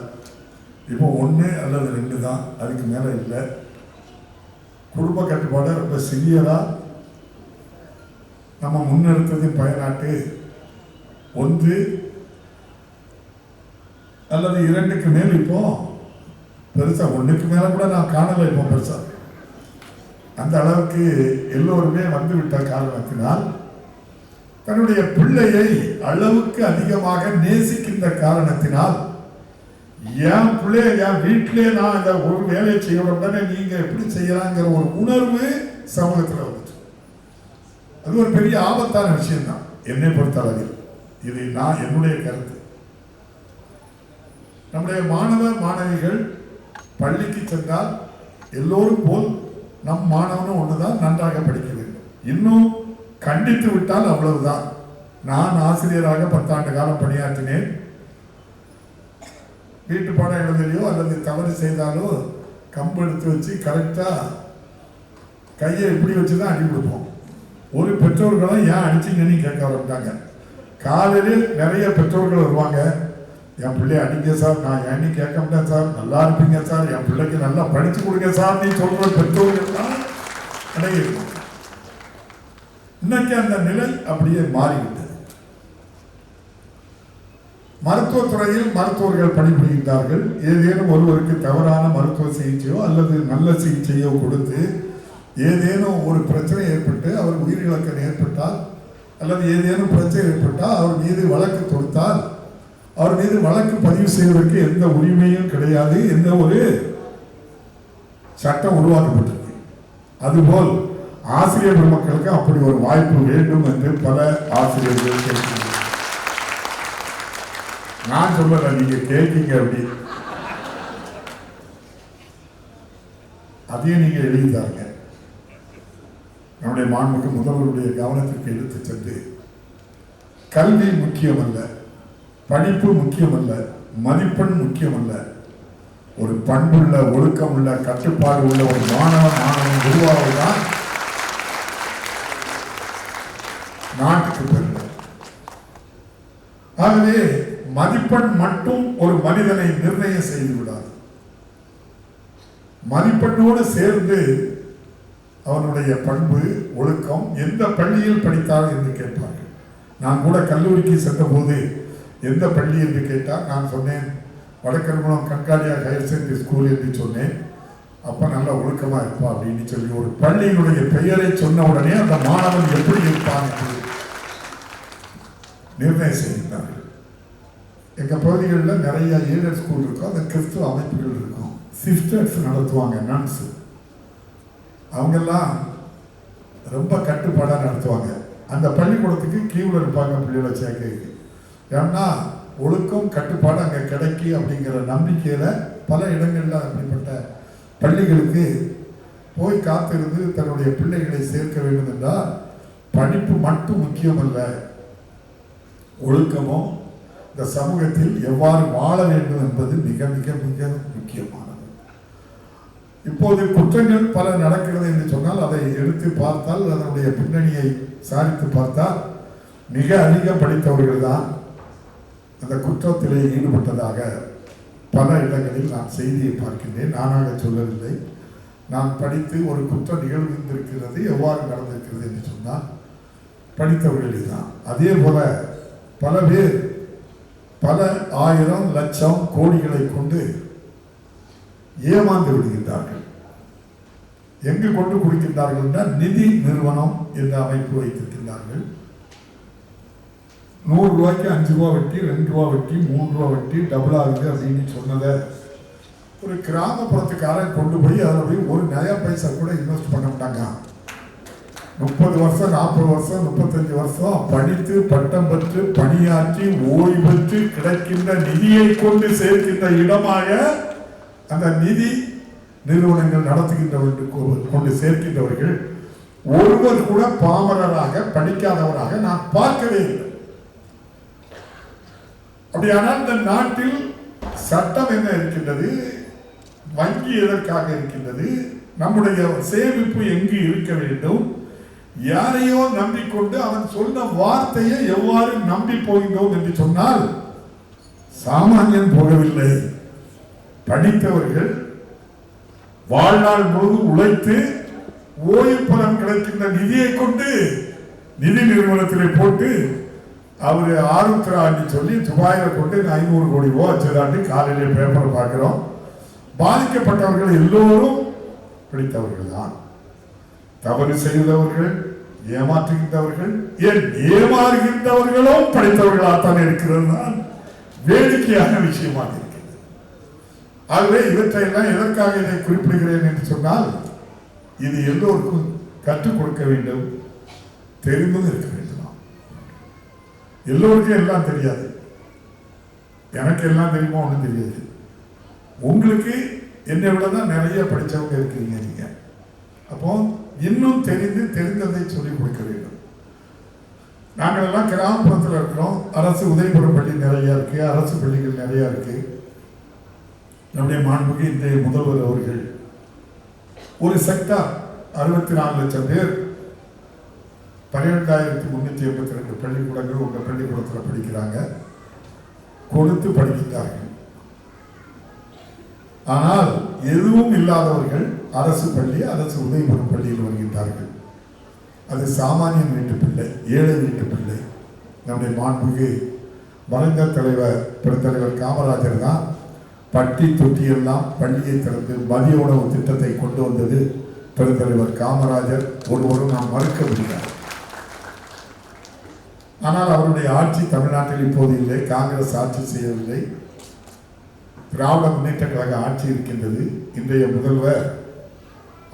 இப்போ 1 அல்லது 2 தான், அதுக்கு மேலே இல்லை. குடும்ப கட்டுப்பாடு ரொம்ப சிவியராக நம்ம முன்னெடுத்ததின் பயனாட்டு 1 அல்லது 2க்கு மேல் இப்போ பெருசா 1க்கு மேல கூட நான் காணலை. இப்போ பெருசா அந்த அளவுக்கு எல்லோருமே வந்துவிட்ட காரணத்தினால் தன்னுடைய பிள்ளையை அளவுக்கு அதிகமாக நேசிக்கின்ற காரணத்தினால் என் பிள்ளைய என் வீட்டிலே நான் இந்த ஒரு வேலையை செய்யணும் தானே நீங்க எப்படி செய்யலாங்கிற ஒரு உணர்வு சமூகத்தில் வந்துச்சு. அது ஒரு பெரிய ஆபத்தான விஷயம் தான் என்னை பொறுத்தளவில். இது நான் என்னுடைய கருத்து. நம்முடைய மாணவ மாணவிகள் பள்ளிக்கு சென்றால் எல்லோரும் போல் நம் மாணவனும் ஒன்றுதான், நன்றாக படிக்க வேண்டும். இன்னும் கண்டித்து விட்டால் அவ்வளவுதான். நான் ஆசிரியராக 10 ஆண்டு காலம் பணியாற்றினேன். வீட்டு பாடம் எழுதலையோ அல்லது தவறு செய்தாலோ கம்பு எடுத்து வச்சு கரெக்டா கையை இப்படி வச்சுதான் அடி கொடுப்போம். ஒரு பெற்றோர்களும் ஏன் அடிச்சிங்கன்னு கேட்க ஆரம்பிட்டாங்க. காலையில் நிறைய பெற்றோர்கள் வருவாங்க, என் பிள்ளைய அடிங்க சார், நான் ஏன்னு கேட்க மாட்டேன் சார், நல்லா இருப்பீங்க சார், என் பிள்ளைக்கு நல்லா படிச்சு கொடுங்க சார் நீ சொல்ற பெற்றோர்கள் தான் அடையிருக்கும். இன்னைக்கு அந்த நிலை அப்படியே மாறிவிட்டது. மருத்துவத்துறையில் மருத்துவர்கள் பணிபுரிகின்றார்கள். ஏதேனும் ஒருவருக்கு தவறான மருத்துவ சிகிச்சையோ அல்லது நல்ல சிகிச்சையோ கொடுத்து ஏதேனும் ஒரு பிரச்சனை ஏற்பட்டு அவர் உயிரிழக்க ஏற்பட்டால் அல்லது ஏதேனும் பிரச்சனை ஏற்பட்டால் அவர் மீது வழக்கு தொடுத்தால் அவர் மீது வழக்கு பதிவு செய்வதற்கு எந்த உரிமையும் கிடையாது. எந்த ஒரு சட்டம் உருவாக்கப்பட்டிருக்கு. அதுபோல் ஆசிரியர் பெருமக்களுக்கு அப்படி ஒரு வாய்ப்பு வேண்டும் என்று பல ஆசிரியர்கள் கேட்கிறார்கள். நான் சொல்லல, நீங்க கேட்கீங்க. அப்படி அதையும் நீங்க எழுதிதாங்க. நம்முடைய மாண்புக்கு முதல்வருடைய கவனத்திற்கு எடுத்து சென்று கல்வி முக்கியமல்ல, படிப்பு முக்கியமல்ல, மதிப்பெண் முக்கியம் அல்ல. ஒரு பண்புள்ள, ஒழுக்கம் உள்ள, கட்டுப்பாடு உள்ள ஒரு மாணவன் உருவாவதுதான் நாட்டுக்கு பெருமை. ஆகவே மதிப்பெண் மட்டும் ஒரு மனிதனை நிர்ணயம் செய்து விடாது. மதிப்பெண்ணோடு சேர்ந்து அவனுடைய பண்பு, ஒழுக்கம், எந்த பள்ளியில் படித்தார் என்று கேட்பார்கள். நான் கூட கல்லூரிக்கு சென்ற போது எந்த பள்ளி என்று கேட்டால் நான் சொன்னேன் வடக்கன்குளம் கண்காடியா ஹையர் செகண்டரி ஸ்கூல் என்று சொன்னேன். அப்ப நல்ல ஒழுக்கமா இருப்பா அப்படின்னு சொல்லி ஒரு பள்ளியினுடைய பெயரை சொன்ன உடனே அந்த மாணவன் எப்படி இருப்பான் என்று நிர்ணயம் செய்கிறார்கள். எங்க பகுதிகளில் நிறைய ஏழர் ஸ்கூல் இருக்கும், அந்த கிறிஸ்துவ அமைப்புகள் இருக்கும், சிஸ்டர்ஸ் நடத்துவாங்க, நன்ஸ். அவங்கெல்லாம் ரொம்ப கட்டுப்பாடாக நடத்துவாங்க. அந்த பள்ளிக்கூடத்துக்கு கீழே இருப்பாங்க பிள்ளைகளை சேர்க்க. ஏன்னா ஒழுக்கம், கட்டுப்பாடு அங்கே கிடைக்கி அப்படிங்கிற நம்பிக்கையில பல இடங்கள்ல அப்படிப்பட்ட பள்ளிகளுக்கு போய் காத்திருந்து தன்னுடைய பிள்ளைகளை சேர்க்க வேண்டும் என்றால் படிப்பு மட்டும் முக்கியம் அல்ல, ஒழுக்கமும் இந்த சமூகத்தில் எவ்வாறு வாழ வேண்டும் என்பது மிக மிக மிக முக்கியமானது. இப்போது குற்றங்கள் பல நடக்கிறது என்று சொன்னால் அதை எடுத்து பார்த்தால், அதனுடைய பின்னணியை சாதித்து பார்த்தால் மிக அதிகம் படித்தவர்கள் தான் அந்த குற்றத்திலே ஈடுபட்டதாக பல இடங்களில் நான் செய்தியை பார்க்கின்றேன். நானாக சொல்லவில்லை. நான் படித்து ஒரு குற்ற நிகழ்ந்திருக்கிறது, எவ்வாறு நடந்திருக்கிறது என்று சொன்னால் படித்தவர்களே தான். அதே போல பல பேர் பல ஆயிரம் லட்சம் கோடிகளை கொண்டு ஏமாந்து விடுகின்றார்கள். எங்கு கொண்டு கொடுக்கின்றார்கள் என்றால் நிதி நிறுவனம் என்ற அமைப்பு வைத்திருக்கின்றார்கள். 100 ரூபாய்க்கு 5 ரூபா வட்டி, 2 ரூபா வட்டி, 3 ரூபா வட்டி, டபுள் ஆகுது அப்படின்னு சொன்னதை ஒரு கிராமப்புறத்துக்காரன் கொண்டு போய் அதில் போய் ஒரு நயா பைசா கூட இன்வெஸ்ட் பண்ண மாட்டாங்க. 30 வருஷம், 40 வருஷம், 35 வருஷம் படித்து பட்டம் பெற்று பணியாற்றி ஓய்வு பெற்று கிடைக்கின்ற நிதியை கொண்டு சேர்க்கின்ற இடமாக அந்த நிதி நிறுவனங்கள் நடத்துகின்றவர்கள் கொண்டு சேர்க்கின்றவர்கள் ஒருவர் கூட பாமரராக படிக்காதவராக நான் பார்க்கவே இல்லை. அப்படியானால் இந்த நாட்டில் சட்டம் என்ன இருக்கின்றது, வங்கி எதற்காக இருக்கின்றது, நம்முடைய சேமிப்பு எங்கு இருக்க வேண்டும், யாரையோ நம்பிக்கொண்டு அவன் சொன்ன வார்த்தையை எவ்வாறு நம்பி போகின்றோம் என்று சொன்னால் சாமானியன் போகவில்லை. படித்தவர்கள் வாழ்நாள் முழுவதும் உழைத்து ஓய்வு பலன் கிடைக்கின்ற நிதியை கொண்டு நிதி நிறுவனத்திலே போட்டு அவர் ஆருத்ரான்னு சொல்லி துபாயில கொண்டு 500 கோடி ரூபா வச்சதாண்டி காலையிலே பேப்பரை பார்க்கிறோம். பாதிக்கப்பட்டவர்கள் எல்லோரும் படித்தவர்கள் தான். தவறு செய்தவர்கள், ஏமாற்றுகின்றவர்கள், ஏன் ஏமாறுகின்றவர்களும் படித்தவர்களாகத்தான் இருக்கிறது தான் வேடிக்கையான விஷயமாக இருக்கிறது. ஆகவே இவற்றையெல்லாம் எதற்காக இதை குறிப்பிடுகிறேன் என்று சொன்னால், இது எல்லோருக்கும் கற்றுக் கொடுக்க வேண்டும், தெரிந்தும் இருக்க வேண்டும். எல்லோருக்கும் எல்லாம் தெரியாது. எனக்கு எல்லாம் தெரியுமா ஒன்றும் தெரியாது. உங்களுக்கு என்னை விடதான் நிறைய படித்தவங்க இருக்கிறீங்க நீங்க. அப்போ இன்னும் தெரிந்ததை சொல்லிக் கொடுக்க வேண்டும். நாங்கள் எல்லாம் கிராமப்புறத்தில் இருக்கிறோம். அரசு உதவிபெறும் பள்ளி நிறைய இருக்கு, அரசு பள்ளிகள் நிறைய இருக்கு. நம்முடைய மாண்புக்கு இன்றைய முதல்வர் அவர்கள் ஒரு செக்டார் 64 லட்சம் பேர் 12,382 பள்ளிக்கூடங்கள் உங்க பள்ளிக்கூடத்தில் படிக்கிறாங்க, கொடுத்து படிக்கிறார்கள். ஆனால் எதுவும் இல்லாதவர்கள் அரசு பள்ளி, அரசு உதவிபெறும் பள்ளியில் வருகின்றார்கள். அது சாமானியன் வீட்டு பிள்ளை, ஏழை வீட்டு பிள்ளை. நம்முடைய மாண்புக்கு மறைந்த தலைவர் பெருந்தலைவர் காமராஜர் தான் பட்டி தொட்டியெல்லாம் பள்ளியை திறந்து மதிய உணவு திட்டத்தை கொண்டு வந்தது பெருந்தலைவர் காமராஜர். ஒருவரும் நாம் மறுக்க முடியாது. ஆனால் அவருடைய ஆட்சி தமிழ்நாட்டில் இப்போது இல்லை. காங்கிரஸ் ஆட்சி செய்யவில்லை. திராவிட முன்னேற்ற கழக ஆட்சி இருக்கின்றது. இன்றைய முதல்வர்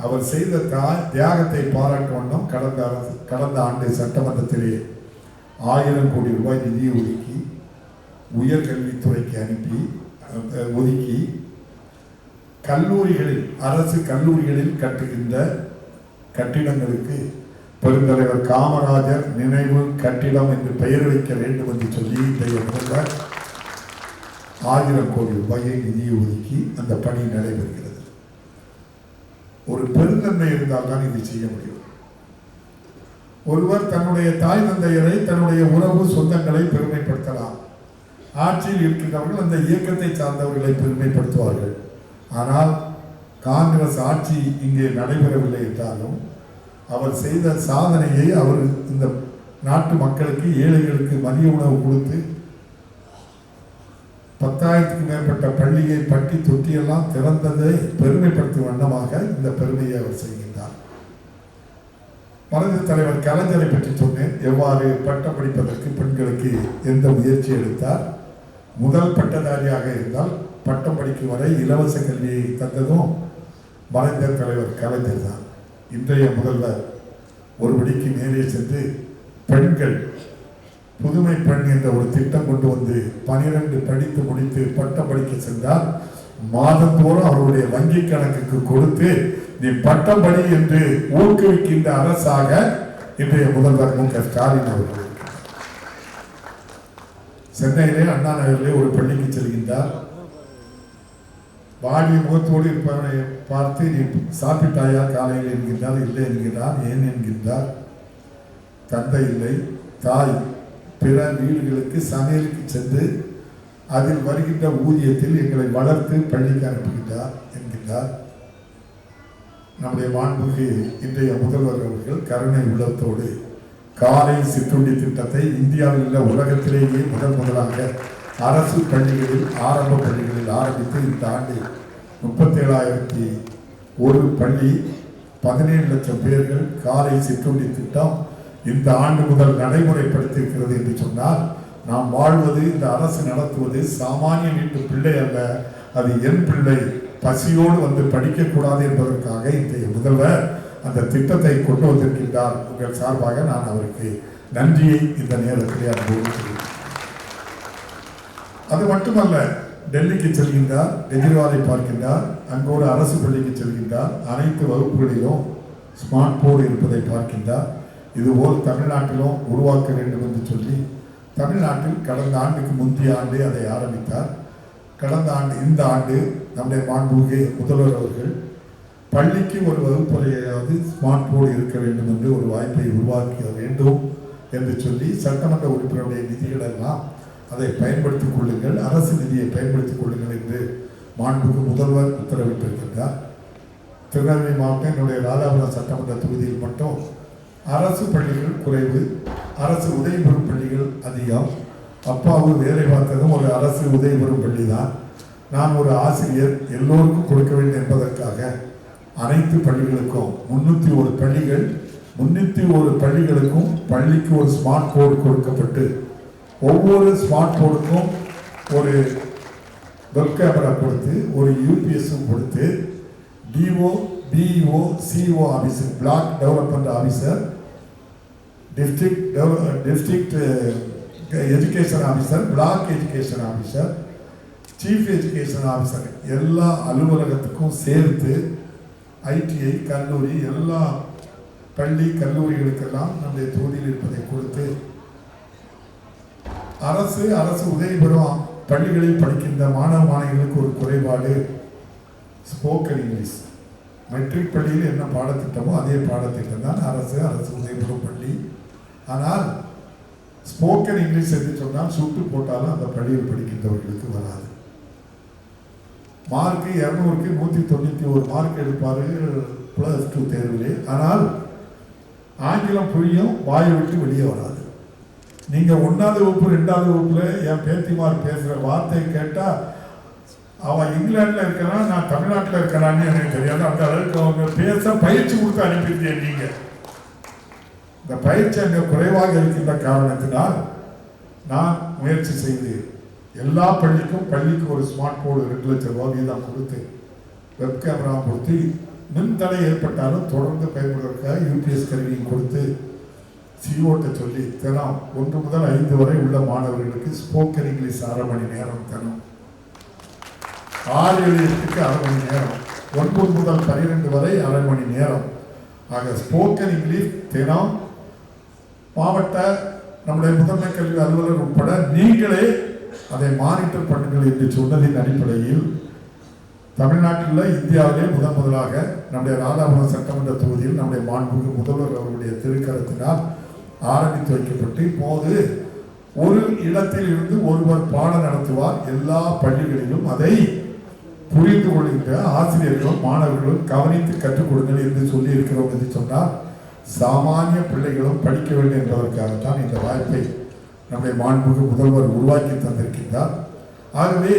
அவர் செய்த தியாகத்தை பாராட்ட வண்ணம் கடந்த ஆண்டு சட்டமன்றத்திலே 1000 கோடி ரூபாய் நிதியை ஒதுக்கி உயர்கல்வித்துறைக்கு ஒதுக்கி கல்லூரிகளில், அரசு கல்லூரிகளில் கட்டுகின்ற கட்டிடங்களுக்கு பெருந்தலைவர் காமராஜர் நினைவு கட்டிடம் என்று பெயர் வைக்க வேண்டும் என்று சொல்லி இன்றைய முதல்வர் 1000 கோடி ரூபாயை நிதியை ஒதுக்கி அந்த பணி நடைபெறுகிறது. ஒரு பெருந்தன்மை இருந்தால் தான் இது செய்ய முடியும். ஒருவர் தன்னுடைய தாய் தந்தையரை, தன்னுடைய உறவு சொந்தங்களை பெருமைப்படுத்தலாம். ஆட்சியில் இருக்கின்றவர்கள் அந்த இயக்கத்தை சார்ந்தவர்களை பெருமைப்படுத்துவார்கள். ஆனால் காங்கிரஸ் ஆட்சி இங்கே நடைபெறவில்லை என்றாலும் அவர் செய்த சாதனையை அவர் இந்த நாட்டு மக்களுக்கு, ஏழைகளுக்கு மதிய உணவு கொடுத்து 10,000க்கும் மேற்பட்ட பள்ளியை பட்டி தொட்டியெல்லாம் திறந்ததை பெருமைப்படுத்தும் வண்ணமாக இந்த பெருமையை அவர் செய்கின்றார். மறைந்த தலைவர் கலைஞரை பற்றி சொன்னேன். எவ்வாறு பட்டம் படிப்பதற்கு பெண்களுக்கு எந்த முயற்சி எடுத்தார். முதல் பட்டதாரியாக இருந்தால் பட்டம் படிக்கும் வரை இலவச கல்வியை தந்ததும் மறைந்த தலைவர் கலைஞர் தான். இன்றைய முதல்வர் ஒருபடிக்கு மேலே சென்று பெண்கள் புதுமை பெண் என்ற ஒரு திட்டம் கொண்டு வந்து 12 படித்து முடித்து பட்டம் படிக்க சென்றால் மாதந்தோறும் அவருடைய வங்கி கணக்குக்கு கொடுத்து நீ பட்டம் படி என்று ஊக்குவிக்கின்ற அரசாக இன்றைய முதல்வர் மு.க.ஸ்டாலின் அவர்கள். சென்னையிலே அண்ணா நகரிலே ஒரு பள்ளிக்கு செல்கின்றார். வாடி முகத்தோடு இருப்பவனை பார்த்து நீ சாப்பிட்டாயா காலையில் என்கின்றார். இல்லை என்கிறார். ஏன் என்கின்றார். தந்தை இல்லை, தாய் பிற வீடுகளுக்கு சமையலுக்கு சென்று அதில் வருகின்ற ஊதியத்தில் எங்களை வளர்த்து பள்ளிக்கு அனுப்புகின்றார் என்கின்றார். நம்முடைய மாண்புமிகு இன்றைய முதல்வர் அவர்கள் கருணை உள்ளத்தோடு காலை சிற்றுண்டி திட்டத்தை இந்தியாவில் உள்ள உலகத்திலேயே முதலாக அரசு பள்ளிகளில், ஆரம்ப பள்ளிகளில் ஆரம்பித்து இந்த ஆண்டு 37,001 பள்ளி, 17 லட்சம் பேர்கள் காலை சிற்றுண்டி திட்டம் இந்த ஆண்டு முதல் நடைமுறைப்படுத்தியிருக்கிறது என்று சொன்னால் நாம் வாழ்வது, இந்த அரசு நடத்துவது சாமானிய வீட்டு பிள்ளை அல்ல, அது என் பிள்ளை, பசியோடு வந்து படிக்கக்கூடாது என்பதற்காக இன்றைய முதல்வர் அந்த திட்டத்தை கொண்டு வந்திருக்கின்றார். உங்கள் சார்பாக நான் அவருக்கு நன்றியை இந்த நேரத்தில் அனுபவிக்கிறேன். அது மட்டுமல்ல, டெல்லிக்கு செல்கின்றார், கெஜ்ரிவாலை பார்க்கின்றார், அங்கு ஒரு அரசு பள்ளிக்கு செல்கின்றார். அனைத்து வகுப்புகளிலும் ஸ்மார்ட் போர்டு இருப்பதை பார்க்கின்றார். இதுபோல் தமிழ்நாட்டிலும் உருவாக்க வேண்டும் என்று சொல்லி தமிழ்நாட்டில் கடந்த ஆண்டுக்கு முந்தைய ஆண்டே அதை ஆரம்பித்தார். கடந்த ஆண்டு, இந்த ஆண்டு நம்முடைய மாண்புமிகு முதல்வர் அவர்கள் பள்ளிக்கு ஒரு வகுப்பறையாவது ஸ்மார்ட் போர்டு இருக்க வேண்டும் என்று ஒரு வாய்ப்பை உருவாக்க வேண்டும் என்று சொல்லி சட்டமன்ற உறுப்பினருடைய நிதிகளெல்லாம் அதை பயன்படுத்திக் கொள்ளுங்கள், அரசு நிதியை பயன்படுத்திக் கொள்ளுங்கள் என்று மாண்புமிகு முதல்வர் உத்தரவிட்டிருக்கின்றார். திருநெல்வேலி மாவட்டம் என்னுடைய ராதாபுரம் சட்டமன்ற தொகுதியில் மட்டும் அரசு பள்ளிகள் குறைவு, அரசு உதவி பெறும் பள்ளிகள் அதிகம். அப்பாவு வேலை பார்த்ததும் ஒரு அரசு உதவி பெறும் பள்ளி தான். நான் ஒரு ஆசிரியர், எல்லோருக்கும் கொடுக்க வேண்டும் என்பதற்காக அனைத்து பள்ளிகளுக்கும் 301 பள்ளிகள், 301 பள்ளிகளுக்கும் பள்ளிக்கு ஒரு ஸ்மார்ட் போர்டு கொடுக்கப்பட்டு ஒவ்வொரு ஸ்மார்ட் போர்டுக்கும் ஒரு வெப் கேமரா கொடுத்து ஒரு யூபிஎஸும் கொடுத்து DO, BEO, CO officer, block development officer, district education officer, block education officer, chief education officer எல்லா அலுவலகத்துக்கும் சேர்த்து ஐடிஐ, கல்லூரி, எல்லா பள்ளி கல்லூரிகளுக்கெல்லாம் நம்முடைய தொகுதியில் இருப்பதை கொடுத்து அரசு உதவி பெறும் பள்ளிகளில் படிக்கின்ற மாணவ மாணவிகளுக்கு ஒரு குறைபாடு ஸ்போக்கன் இங்கிலீஷ். மெட்ரிக் பள்ளியில் என்ன பாடத்திட்டமோ அதே பாடத்திட்டம் தான் அரசு உதவி பெறும் பள்ளி. ஆனால் ஸ்போக்கன் இங்கிலீஷ் என்று சொன்னால் சுட்டு போட்டாலும் அந்த பள்ளியில் படிக்கின்றவர்களுக்கு வராது. மார்க்கு 200க்கு 191 மார்க் எடுப்பார் +2 தேர்விலே. ஆனால் ஆங்கிலம் புரியும், வாயை விட்டு வெளியே வராது. நீங்கள் 1ஆவது வகுப்பு 2ஆவது வகுப்புல என் பேத்திமார் பேசுகிற வார்த்தை கேட்டால் அவன் இங்கிலாண்டில் இருக்கிறான், நான் தமிழ்நாட்டில் இருக்கிறான்னு எனக்கு தெரியாது. அந்த அளவுக்கு அவங்க பேச பயிற்சி கொடுத்து அனுப்பியிருக்கேன். நீங்கள் இந்த பயிற்சி அங்கே குறைவாக இருக்கின்ற காரணத்தினால் நான் முயற்சி செய்து எல்லா பள்ளிக்கு ஒரு ஸ்மார்ட் போர்டு 2 லட்சம் ரூபாய் வீதம் கொடுத்து வெப் கேமரா கொடுத்து மின்தடை ஏற்பட்டாலும் தொடர்ந்து பயன்படுவதற்காக யூபிஎஸ் கருவியும் கொடுத்து சிஓட்ட சொல்லி தினம் 1 முதல் 5 வரை உள்ள மாணவர்களுக்கு ஸ்போக்கன் இங்கிலீஷ் 1/2 மணி நேரம் தினம், 6 எழுத்துக்கு 1/2 மணி நேரம், 9 முதல் 12 வரை 1/2 மணி நேரம். ஆக ஸ்போக்கன் இங்கிலீஷ் தினம் மாவட்ட நம்முடைய முதன்மை கல்வி அலுவலர் உட்பட நீங்களே அதை மானிட்டர் பண்ணுங்கள் என்று சொன்னதின் அடிப்படையில் தமிழ்நாட்டில் இந்தியாவிலே முதலாக நம்முடைய ராதாபுரம் சட்டமன்ற தொகுதியில் நம்முடைய மாண்புமிகு முதல்வர் அவருடைய திருக்கரத்தினால் ஆரம்பித்து வைக்கப்பட்டு இப்போது ஒரு இடத்தில் இருந்து ஒருவர் பாடம் நடத்துவார். எல்லா பள்ளிகளிலும் அதை புரிந்து கொள்கின்ற ஆசிரியர்களும் மாணவர்களும் கவனித்து கற்றுக் கொடுங்கள் என்று சொல்லி இருக்கிறோம் என்று சொன்னால் சாமானிய பிள்ளைகளும் படிக்க வேண்டும் என்பதற்காகத்தான் இந்த வாய்ப்பை நம்முடைய மாண்புமிகு முதல்வர் உருவாக்கி தந்திருக்கின்றார். ஆகவே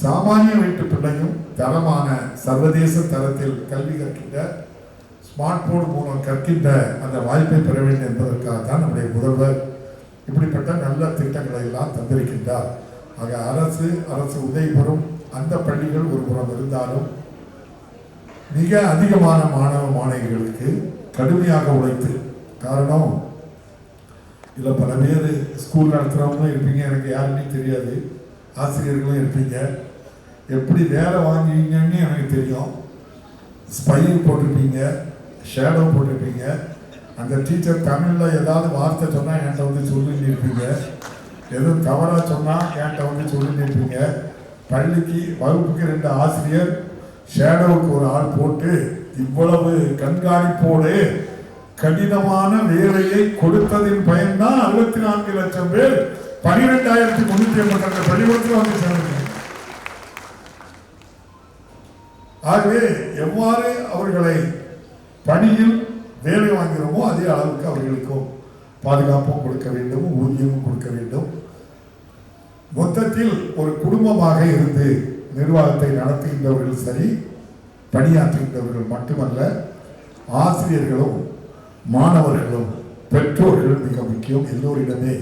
சாமானிய வீட்டு பிள்ளையும் தரமான சர்வதேச தரத்தில் கல்வி கற்கின்ற ஸ்மார்ட் போர்டு மூலம் கற்கின்ற அந்த வாய்ப்பை பெற வேண்டும் என்பதற்காகத்தான் நம்முடைய முதல்வர் இப்படிப்பட்ட நல்ல திட்டங்களை எல்லாம் தந்திருக்கின்றார். ஆக அரசு உதவி பெறும் அந்த பள்ளிகள் ஒரு புறம் இருந்தாலும் மிக அதிகமான மாணவ மாணவிகளுக்கு கடுமையாக உழைத்து, காரணம் இல்லை பல பேர் ஸ்கூல் நடத்துகிறவங்களும் இருப்பீங்க, எனக்கு யாருன்னே தெரியாது, ஆசிரியர்களும் இருப்பீங்க, எப்படி வேலை வாங்குவீங்கன்னு எனக்கு தெரியும். ஸ்பைல் போட்டிருப்பீங்க, ஷேடோ போட்டிருப்பீங்க. அந்த டீச்சர் தமிழில் ஏதாவது வார்த்தை சொன்னால் என்கிட்ட வந்து சொல்லிட்டு இருப்பீங்க, எதுவும் தவறாக சொன்னால் என்கிட்ட வந்து சொல்லிட்டு இருப்பீங்க. பள்ளிக்கு வகுப்புக்கு 2 ஆசிரியர், ஷேடோவுக்கு ஒரு ஆள் போட்டு இவ்வளவு கண்காணிப்போடு கடினமான வேலையை கொடுத்ததின் பயன்தான் 64 லட்சம் பேர் 12,380 பள்ளிக்கூடத்தில் வந்து சேர்ந்தாங்க. ஆகவே எவ்வாறு அவர்களை பணியில் வேலை வாங்கிறோமோ அதே அளவுக்கு அவர்களுக்கும் பாதுகாப்பும் கொடுக்க வேண்டும், ஊதியமும் கொடுக்க வேண்டும். மொத்தத்தில் ஒரு குடும்பமாக இருந்து நிர்வாகத்தை நடத்துகின்றவர்கள் சரி, பணியாற்றுகின்றவர்கள் மட்டுமல்ல, ஆசிரியர்களும் மாணவர்களும் பெற்றோர்கள் மிக முக்கியம். எல்லோரிடமே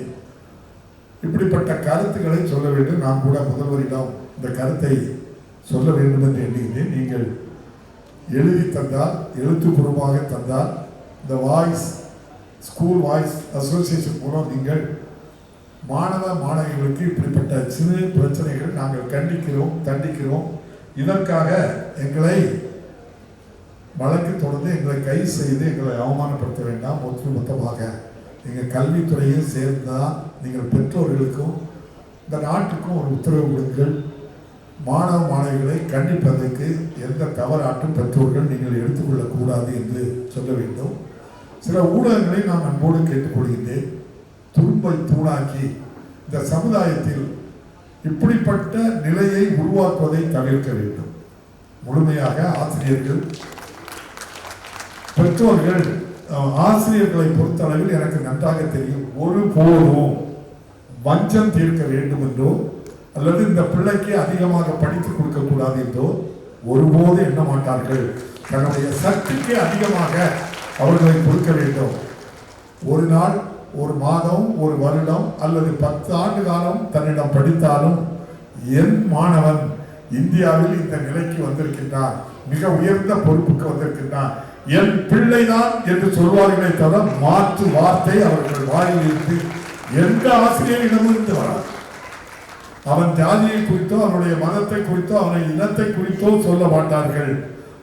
இப்படிப்பட்ட கருத்துக்களை சொல்ல வேண்டும். நான் கூட முதல்வரிடம் இந்த கருத்தை சொல்ல வேண்டும் என்று எண்ணுகிறேன். நீங்கள் எழுதி தந்தால், எழுத்துப்பூர்வமாக தந்தால், இந்த ஸ்கூல் வாய்ஸ் அசோசியேஷன் மூலம் நீங்கள் மாணவ மாணவிகளுக்கு இப்படிப்பட்ட சிறு பிரச்சனைகள் நாங்கள் தண்டிக்கிறோம், இதற்காக எங்களை வழக்கு தொடர்ந்து எங்களை கைது செய்து எங்களை அவமானப்படுத்த வேண்டாம். ஒட்டுமொத்தமாக நீங்கள் கல்வித்துறையில் சேர்ந்தால் நீங்கள் பெற்றோர்களுக்கும் இந்த நாட்டுக்கும் ஒரு உத்தரவு கொடுங்கள். மாணவ மாணவிகளை கண்டிப்பதற்கு எந்த தவறாட்டும் பெற்றோர்கள் நீங்கள் எடுத்துக்கொள்ளக்கூடாது என்று சொல்ல வேண்டும். சில ஊடகங்களை நான் அன்போடு கேட்டுக்கொள்கின்றேன். துரும்பை தூணாக்கி இந்த சமுதாயத்தில் இப்படிப்பட்ட நிலையை உருவாக்குவதை தவிர்க்க வேண்டும். முழுமையாக ஆசிரியர்கள், பெற்றோர்கள், ஆசிரியர்களை பொறுத்தளவில் எனக்கு நன்றாக தெரியும், ஒருபோதும் வஞ்சம் தீர்க்க வேண்டும் என்றோ அல்லது இந்த பிள்ளைக்கு அதிகமாக படித்து கொடுக்க கூடாது என்றோ ஒருபோது எண்ண மாட்டார்கள். தன்னுடைய சக்திக்கு அதிகமாக அவர்களை கொடுக்க வேண்டும். ஒரு நாள், ஒரு மாதம், ஒரு வருடம் அல்லது 10 ஆண்டு காலம் தன்னிடம் படித்தாலும் என் மாணவன் இந்தியாவில் இந்த நிலைக்கு வந்திருக்கின்றான், மிக உயர்ந்த பொறுப்புக்கு வந்திருக்கின்றான், என் பிள்ளைதான் என்று சொல்வார்களே தவிர மாற்று வார்த்தை அவர்கள் வாயில் இருந்து எந்த ஆசிரியரிடமிருந்து வராது. அவன் ஜாதியை குறித்தோ அவனுடைய மதத்தை குறித்தோ அவனை இனத்தை குறித்தோ சொல்ல மாட்டார்கள்.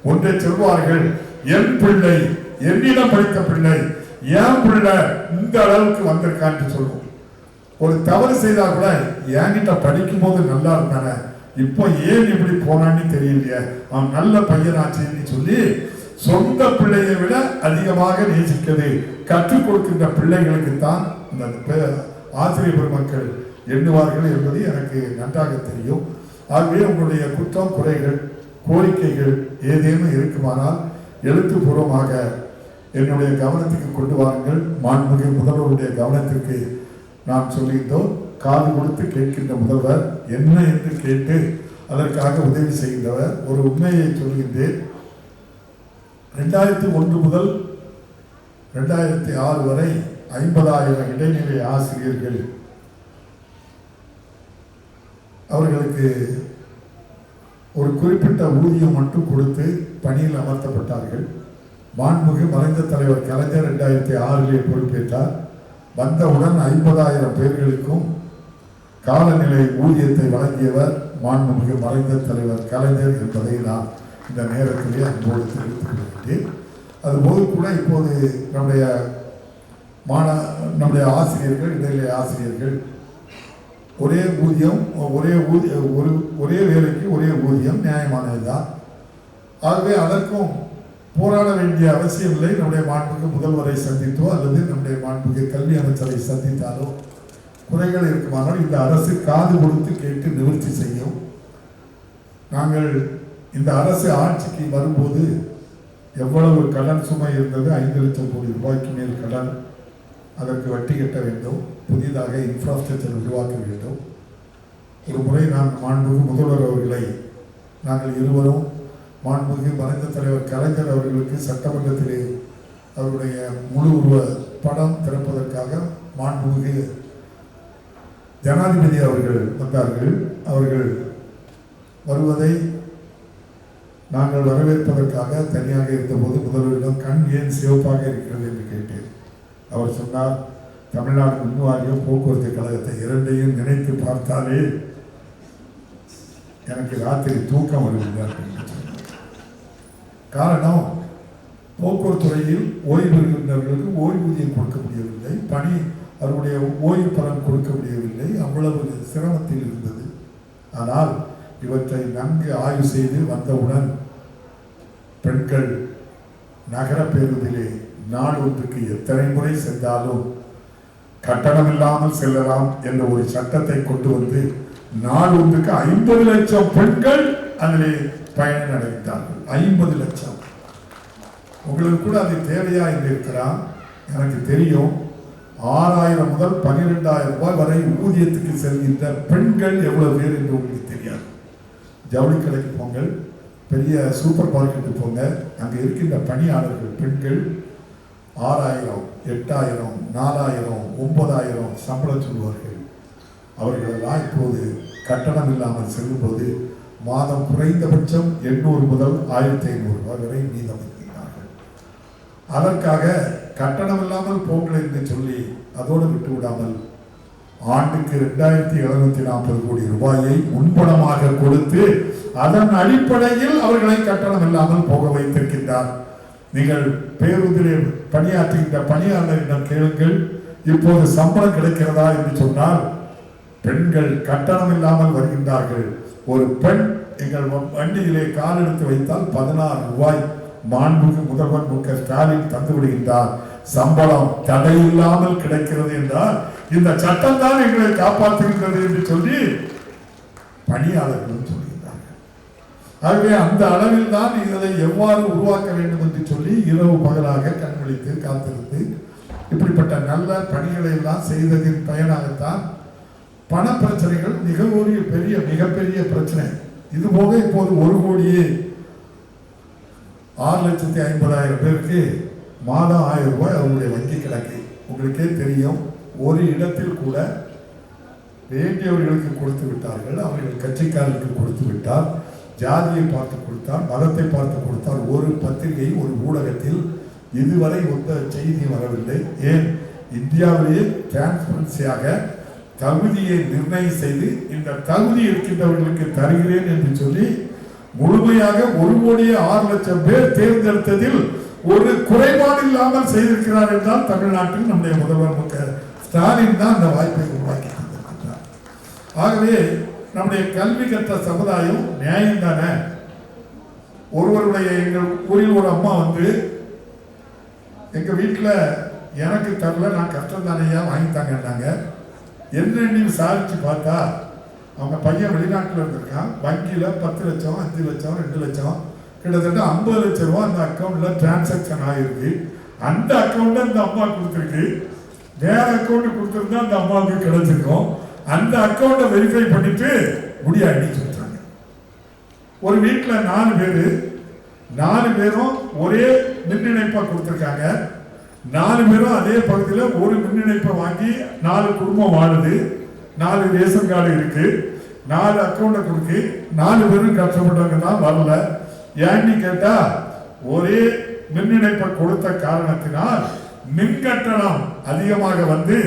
ஒன்றை சொல்வார்கள், என் பிள்ளை, என்னிடம் படித்த பிள்ளை, என் பிள்ளை இந்த அளவுக்கு வந்திருக்கான்னு சொல்லுவோம். ஒரு தவறு செய்தா கூட என்கிட்ட படிக்கும் போது நல்லா இருந்தானே, இப்போ ஏன் இப்படி போனான்னு தெரியலையே, அவன் நல்ல பையனாச்சுன்னு சொல்லி சொந்த பிள்ளையை விட அதிகமாக நேசிக்கிறது கற்றுக் கொடுக்கின்ற பிள்ளைகளுக்கு தான் இந்த ஆசிரியர் பெருமக்கள் எண்ணுவார்கள் என்பது எனக்கு நன்றாக தெரியும். ஆகவே உங்களுடைய குற்றம், குறைகள், கோரிக்கைகள் ஏதேனும் இருக்குமானால் எழுத்துப்பூர்வமாக என்னுடைய கவனத்துக்கு கொண்டு வாருங்கள். மாண்புமிகு முதல்வருடைய கவனத்திற்கு நாம் சொல்கின்றோம். காது கொடுத்து கேட்கின்ற முதல்வர் என்ன என்று கேட்டு அதற்காக உதவி செய்கின்றவர். ஒரு உண்மையை சொல்கின்றேன். 2001 முதல் 2006 வரை 50,000 இடைநிலை ஆசிரியர்கள் அவர்களுக்கு ஒரு குறிப்பிட்ட ஊதியம் மட்டும் கொடுத்து பணியில் அமர்த்தப்பட்டார்கள். மாண்புமிகு மறைந்த தலைவர் கலைஞர் 2006 பொறுப்பேற்றார். வந்தவுடன் 50,000 பேர்களுக்கும் காலநிலை ஊதியத்தை வழங்கியவர் மாண்புமிகு மறைந்த தலைவர் கலைஞர் என்பதை நான் இந்த நேரத்திலே அன்போடு தெரிவித்துக் கொள்கிறேன். அதுபோது கூட இப்போது நம்முடைய ஆசிரியர்கள், இடைநிலை ஆசிரியர்கள் ஒரே ஊதியம், ஒரே வேலைக்கு ஒரே ஊதியம் நியாயமானதுதான். ஆகவே அதற்கும் போராட வேண்டிய அவசியம் இல்லை. நம்முடைய மாண்புக்கு முதல்வரை சந்தித்தோ அல்லது நம்முடைய மாண்புக்கு கல்வி அமைச்சரை சந்தித்தாலோ குறைகள் இருக்குமானால் இந்த அரசு காது கொடுத்து கேட்டு நிவர்த்தி செய்யும். நாங்கள் இந்த அரசு ஆட்சிக்கு வரும்போது எவ்வளவு கடன் சுமை இருந்தது? 5 லட்சம் கோடி ரூபாய்க்கு மேல் கடன். அதற்கு வட்டி கட்ட வேண்டும், புதிதாக இன்ஃப்ராஸ்ட்ரக்சர் உருவாக்க வேண்டும். ஒரு முறை நான் மாண்புக்கு முதல்வர் அவர்களை நாங்கள் இருவரும் மாண்புக்கு மறைந்த தலைவர் கலைஞர் அவர்களுக்கு சட்டமன்றத்திலே அவருடைய முழு உருவ படம் திறப்பதற்காக மாண்புக்கு ஜனாதிபதி அவர்கள் வந்தார்கள். அவர்கள் வருவதை நாங்கள் வரவேற்பதற்காக தனியாக இருந்தபோது முதல்வரிடம் கண் ஏன் சிவப்பாக இருக்கிறது என்று கேட்டேன். அவர் சொன்னார், தமிழ்நாடு மின் வாரியம் போக்குவரத்து கழகத்தை இரண்டையும் நினைத்து பார்த்தாலே எனக்கு ராத்திரி தூக்கம் வருகிறார்கள். காரணம், போக்குவரத்து துறையில் ஓய்வு பெறுகின்றவர்களுக்கு ஓய்வூதியம் கொடுக்க முடியவில்லை, பணி அவருடைய ஓய்வு பலன் கொடுக்க முடியவில்லை, அவ்வளவு சிரமத்தில் இருந்தது. ஆனால் இவற்றை நன்கு ஆய்வு செய்து வந்தவுடன் பெண்கள் நகர பேருந்திலே நாள் ஒன்றுக்கு எத்தனை முறை சென்றாலும் கட்டணம் இல்லாமல் செல்லலாம் என்ற ஒரு சட்டத்தை கொண்டு வந்து நாள் ஒன்றுக்கு 50 லட்சம் பெண்கள் அதிலே பயணம் அடைந்தார்கள். 50 லட்சம். உங்களுக்கு கூட அது தேவையா என்று இருக்கலாம். எனக்கு தெரியும், 6,000 முதல் 12,000 ரூபாய் வரை ஊதியத்துக்கு செல்கின்ற பெண்கள் எவ்வளவு பேர் என்று உங்களுக்கு தெரியாது. ஜவுளி கடைக்கு போங்கள், பெரிய சூப்பர் மார்க்கெட்டு போங்க, அங்கே இருக்கின்ற பணியாளர்கள் பெண்கள் 6,000, 8,000, 4,000, 9,000 சம்பளம் சொல்வார்கள். அவர்களெல்லாம் இப்போது கட்டணம் இல்லாமல் செல்லும்போது மாதம் குறைந்தபட்சம் 800 முதல் 1,500 ரூபாய் வரை மீதம் இருக்கிறார்கள். அதற்காக கட்டணம் இல்லாமல் போங்கள் என்று சொல்லி அதோடு விட்டு விடாமல் ஆண்டுக்கு 2,740 கோடி ரூபாயை முன்பணமாக கொடுத்து அதன் அடிப்படையில் அவர்களை கட்டணம் இல்லாமல் போக வைத்திருக்கின்றார். நீங்கள் பேருந்திலே பணியாற்றுகின்ற பணியாளரிடம் கேளுங்கள், இப்போது சம்பளம் கிடைக்கிறதா என்று சொன்னால் பெண்கள் கட்டணம் இல்லாமல் வருகின்றார்கள். ஒரு பெண் எங்கள் வண்டியிலே கால் எடுத்து வைத்தால் 16 ரூபாய் மாண்புக்கு முதல்வர் மு.க. ஸ்டாலின் தந்து விடுகின்றார். சம்பளம் தடையில்லாமல் கிடைக்கிறது என்றால் இந்த சட்டம் தான் எங்களை காப்பாற்றுகின்றது என்று சொல்லி பணியாளர்களும் சொல்கின்றார்கள். ஆகவே அந்த அளவில் தான் இதை எவ்வாறு உருவாக்க வேண்டும் என்று சொல்லி இரவு பகலாக கண்விழித்து காத்திருந்து இப்படிப்பட்ட நல்ல பணிகளை எல்லாம் செய்ததின் பயனாகத்தான் பண பிரச்சனைகள் மிகப்பெரிய பிரச்சனை. இது போக இப்போது 1,06,50,000 பேருக்கு மாதம் 1,000 ரூபாய் அவருடைய வங்கி கணக்கு. உங்களுக்கே தெரியும், ஒரு இடத்தில் கூட வேண்டியவர்களுக்கு கொடுத்து விட்டார்கள். அவர்கள் கட்சிக்காரர்களுக்கு கொடுத்து விட்டார், ஜாதியை பார்த்து கொடுத்தார், மதத்தை பார்த்து கொடுத்தார். ஒரு பத்திரிகை, ஒரு ஊடகத்தில் இதுவரை ஒத்த செய்தி வரவில்லை. ஏன்? இந்தியாவிலேயே டிரான்ஸ்பரன்சியாக தகுதியை நிர்ணயம் செய்து இந்த தகுதி இருக்கின்றவர்களுக்கு தருகிறேன் என்று சொல்லி முழுமையாக 1,06,00,000 பேர் தேர்ந்தெடுத்ததில் ஒரு குறைபாடு இல்லாமல் செய்திருக்கிறார் என்றால் தமிழ்நாட்டில் நம்முடைய முதல்வர் மு.க. ஸ்டாலின் தான் அந்த வாய்ப்பை உருவாக்கி தந்திருக்கிறார். ஆகவே நம்முடைய கல்வி கற்ற சமுதாயம் நியாயம் தானே. ஒருவருடைய எங்கள் ஊரில் ஒரு அம்மா வந்து எங்க வீட்டில் எனக்கு தரல, நான் கஷ்டம் தானையா வாங்கித்தாங்கன்னாங்க. என்னன்னு விசாரிச்சு பார்த்தா அவங்க பையன் வெளிநாட்டில் இருந்திருக்கான். வங்கியில் 10 லட்சம், 5 லட்சம், 2 லட்சம், கிட்டத்தட்ட 50 லட்சம் ரூபா அந்த அக்கௌண்ட்ல டிரான்சாக்சன் ஆகிருக்கு. அந்த அக்கௌண்ட் அந்த அம்மா கொடுத்துருக்கு. வேற அக்கௌண்ட் கொடுத்துருந்தா அந்த அம்மாவுக்கு கிடைச்சிருக்கும். அந்த அக்கௌண்ட்டை வெரிஃபை பண்ணிட்டு முடியாடி சொல்றாங்க. ஒரு வீட்டில் 4 பேர், 4 பேரும் ஒரே மின் இணைப்பா கொடுத்துருக்காங்க. 4 பேரும் அதே பகுதியில் ஒரு மின் இணைப்பை வாங்கி 4 குடும்பம் வாழுது. 4 ரேஷன் கார்டு இருக்கு, 4 அக்கௌண்ட்டை கொடுக்கு. 4 பேரும் கஷ்டப்பட்டவங்க தான் வரல. ஏன்னு கேட்டா ஒரே மின் இணைப்பை கொடுத்த காரணத்தினால் மின் கட்டணம் அதிகமாக வந்து,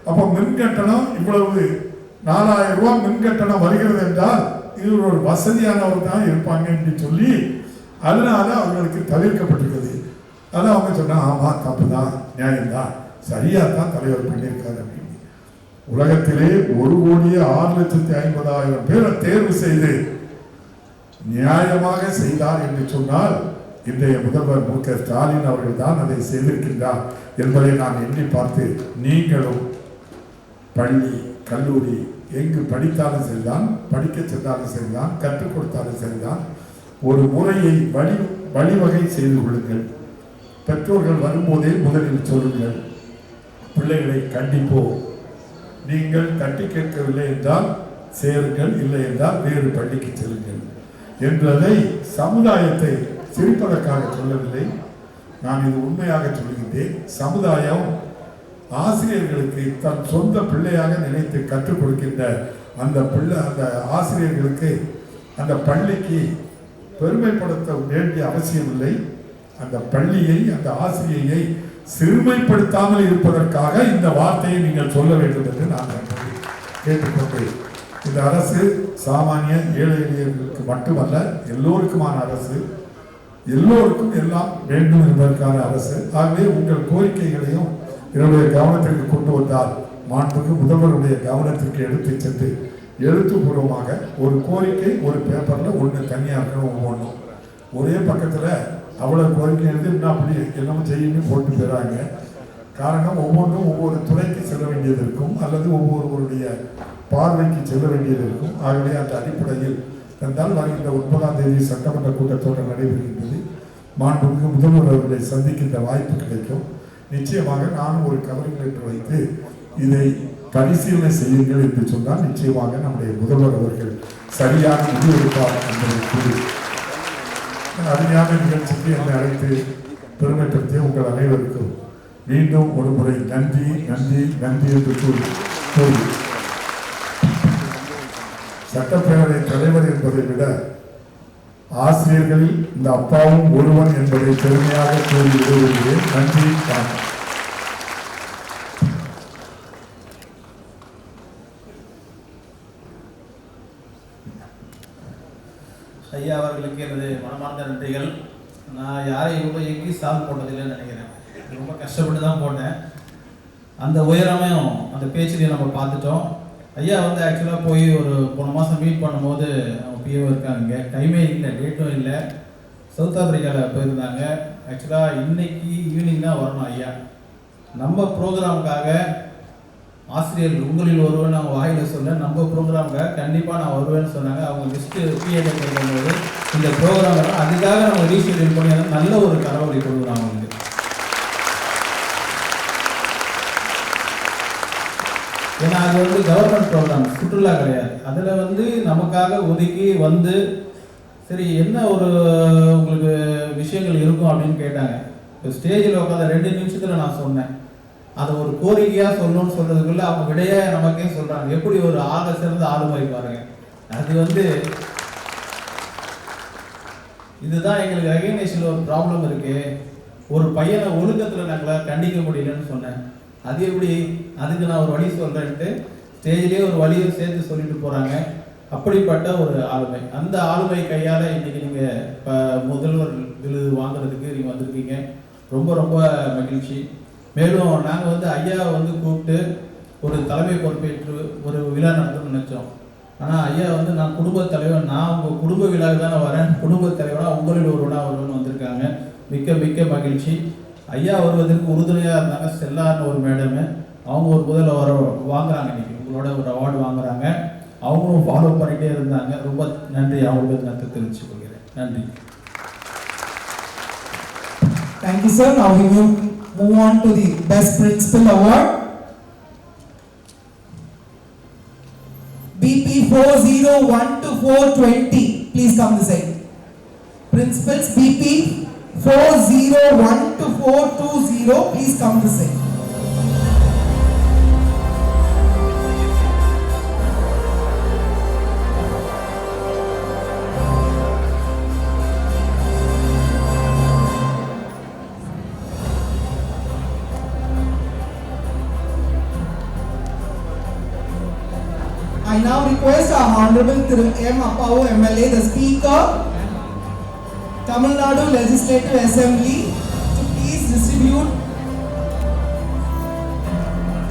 அப்ப மின் கட்டணம் இவ்வளவு 4,000 ரூபாய் மின் கட்டணம் வருகிறது என்றால் இது ஒரு வசதியானவர் தான் இருப்பாங்க என்று சொல்லி அதனால அவர்களுக்கு தவிர்க்கப்பட்டிருக்கிறது. அதான் அவங்க சொன்னா, ஆமா தப்பு தான், நியாயம்தான், சரியா தான் தலைவர் பண்ணியிருக்காரு அப்படின்னு. உலகத்திலே 1,06,50,000 பேரை தேர்வு செய்து நியாயமாக செய்தார் என்று சொன்னால் இன்றைய முதல்வர் மு க ஸ்டாலின் அவர்கள் தான் அதை செய்திருக்கின்றார் என்பதை நான் எண்ணி பார்த்து, நீங்களும் பள்ளி கல்லூரி எங்கு படித்தாலும் சரிதான், படிக்க சென்றாலும் சரிதான், கற்றுக் கொடுத்தாலும் சரிதான், ஒரு முறையை வழிவகை செய்து கொள்ளுங்கள். பெற்றோர்கள் வரும்போதே முதலில் சொல்லுங்கள், பிள்ளைகளை கண்டிப்போம், நீங்கள் தட்டி கேட்கவில்லை என்றால் சேருங்கள், இல்லை என்றால் வேறு பள்ளிக்கு செல்லுங்கள் என்பதை சமுதாயத்தை சிரிப்பதற்காக சொல்லவில்லை. நான் இது உண்மையாக சொல்கின்றேன். சமுதாயம் ஆசிரியர்களுக்கு தன் சொந்த பிள்ளையாக நினைத்து கற்றுக் கொடுக்கின்ற அந்த ஆசிரியர்களுக்கு அந்த பள்ளிக்கு பெருமைப்படுத்த வேண்டிய அவசியம் இல்லை. அந்த பள்ளியை அந்த ஆசிரியை சிறுமைப்படுத்தாமல் இருப்பதற்காக இந்த வார்த்தையை நீங்கள் சொல்ல வேண்டும் என்று நான் கேட்டுக்கொண்டேன். இந்த அரசு சாமானிய ஏழை எளியர்களுக்கு மட்டுமல்ல, எல்லோருக்குமான அரசு, எல்லோருக்கும் எல்லாம் வேண்டும் என்பதற்கான அரசு. ஆகவே உங்கள் கோரிக்கைகளையும் என்னுடைய கவனத்திற்கு கொண்டு வந்தால் மாண்புக்கு முதல்வருடைய கவனத்திற்கு எடுத்து சென்று எழுத்துப்பூர்வமாக ஒரு கோரிக்கை ஒரு பேப்பரில் ஒன்று தனியாக இருக்கணும். ஒவ்வொன்றும் ஒரே பக்கத்தில் அவ்வளோ கோரிக்கை எழுதி இன்னும் அப்படி என்னமோ செய்யணும் போட்டு போயிறாங்க. காரணம், ஒவ்வொன்றும் ஒவ்வொரு துறைக்கு செல்ல வேண்டியது இருக்கும், அல்லது ஒவ்வொருவருடைய பார்வைக்கு செல்ல வேண்டியது இருக்கும். ஆகவே அந்த அடிப்படையில் என்றால் வருகின்ற 9ஆம் தேதி சட்டமன்ற கூட்டத்தொடர் நடைபெறுகின்றது. மாண்புமிகு முதல்வர் அவர்களை சந்திக்கின்ற வாய்ப்பு கிடைக்கும். நிச்சயமாக நானும் ஒரு கவரிங் லெட்டர் வைத்து இதை பரிசீலனை செய்யுங்கள் என்று சொன்னால் நிச்சயமாக நம்முடைய முதல்வர் அவர்கள் சரியான முடிவு எடுப்பார் என்பதை கூறி அருமையான நிகழ்ச்சிக்கு என்னை அழைத்து பெருமைப்படுத்திய உங்கள் அனைவருக்கும் மீண்டும் ஒரு முறை நன்றி நன்றி நன்றி என்று கூறி சட்டப்பேரவை தலைவர் என்பதை விட ஆசிரியர்களில் இந்த அப்பாவும் ஒருவன் என்பதை பெருமையாக கூறி விடுகிறேன். நன்றி. ஐயா அவர்களுக்கு எனது மனமார்ந்த நன்றிகள். நான் யாரையும் ரொம்ப எங்கேயும் ஸ்டால் போட்டதில்லைன்னு நினைக்கிறேன். ரொம்ப கஷ்டப்பட்டு தான் போட்டேன். அந்த உயரமையும் அந்த பேச்சிலையும் நம்ம பார்த்துட்டோம். ஐயா வந்து ஆக்சுவலாக போய் ஒரு போன மாதம் மீட் பண்ணும்போது அவங்க பிஏஓ இருக்காங்க, டைமே இல்லை, டேட்டும் இல்லை, சவுத் ஆப்பிரிக்காவில் போயிருந்தாங்க. ஆக்சுவலாக இன்னைக்கு ஈவினிங் தான் வரணும் ஐயா. நம்ம ப்ரோக்ராமுக்காக ஆசிரியர்கள் உங்களில் ஒருவன் அவங்க வாயில் சொல்ல, நம்ம ப்ரோக்ராமுக்காக கண்டிப்பாக நான் வருவேன்னு சொன்னாங்க. அவங்க லிஸ்ட்டு பிஏஓ போது இந்த ப்ரோக்ராம் அதுக்காக நம்ம ரீஷெடியூல் பண்ணி நல்ல ஒரு கரவொலி கொடுக்குறோம் அவங்களுக்கு. ஏன்னா அது வந்து கவர்மெண்ட் ப்ரோக்ராம், சுற்றுலா கிடையாது. அதில் வந்து நமக்காக ஒதுக்கி வந்து சரி என்ன ஒரு உங்களுக்கு விஷயங்கள் இருக்கும் அப்படின்னு கேட்டாங்க. இப்போ ஸ்டேஜில் உட்காந்த 2 நிமிஷத்தில் நான் சொன்னேன். அதை ஒரு கோரிக்கையாக சொல்லணும்னு சொல்கிறதுக்குள்ள அவங்க விடையே நமக்கே சொல்கிறாங்க. எப்படி ஒரு ஆக சிறந்த ஆளுமை பாருங்க. அது வந்து இதுதான் எங்களுக்கு ரெகக்னேஷனில் ஒரு ப்ராப்ளம் இருக்குது. ஒரு பையனை ஒழுக்கத்தில் நாங்கள் கண்டிக்க முடியலன்னு சொன்னேன். அது எப்படி, அதுக்கு நான் ஒரு வழி சொல்கிறேன்ட்டு ஸ்டேஜ்லேயே ஒரு வழியை சேர்த்து சொல்லிட்டு போகிறாங்க. அப்படிப்பட்ட ஒரு ஆளுமை. அந்த ஆளுமை கையால் இன்றைக்கி நீங்கள் இப்போ முதல்வர் விருது வாங்குறதுக்கு நீங்கள் வந்திருக்கீங்க. ரொம்ப ரொம்ப மகிழ்ச்சி. மேலும் நாங்கள் வந்து ஐயாவை வந்து கூப்பிட்டு ஒரு தலைமை பொறுப்பேற்று ஒரு விழா நடத்தணும்னு நினச்சோம். ஆனால் ஐயா வந்து நான் குடும்பத் தலைவர், நான் உங்கள் குடும்ப விழாவுக்கு தானே வரேன், குடும்பத் தலைவராக உங்களில் ஒருவனாக வருவன்னு வந்திருக்காங்க. மிக்க மிக்க மகிழ்ச்சி. ஐயா வருவதற்கு உறுதுணையாக இருந்தாங்க செல்லார்னு ஒரு மேடமு. அவங்க ஒரு முதல்ல வாங்குறாங்க, இன்றைக்கி உங்களோட ஒரு அவார்டு வாங்குறாங்க. அவங்களும் ஃபாலோ பண்ணிகிட்டே இருந்தாங்க. ரொம்ப நன்றி, அவங்களுக்கு நான் தெரிவித்துக் கொள்கிறேன். நன்றி. Thank you, sir. Now we will move on to the Best Principal Award. BP 401 to 420. Please come this side. Principals BP 401 to 420. Please come this side. I now request our Honorable Thiru M. Appavu MLA, the Speaker, Tamil Nadu Legislative Assembly, to please distribute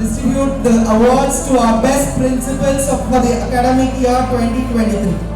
distribute the awards to our best principals for the academic year 2023.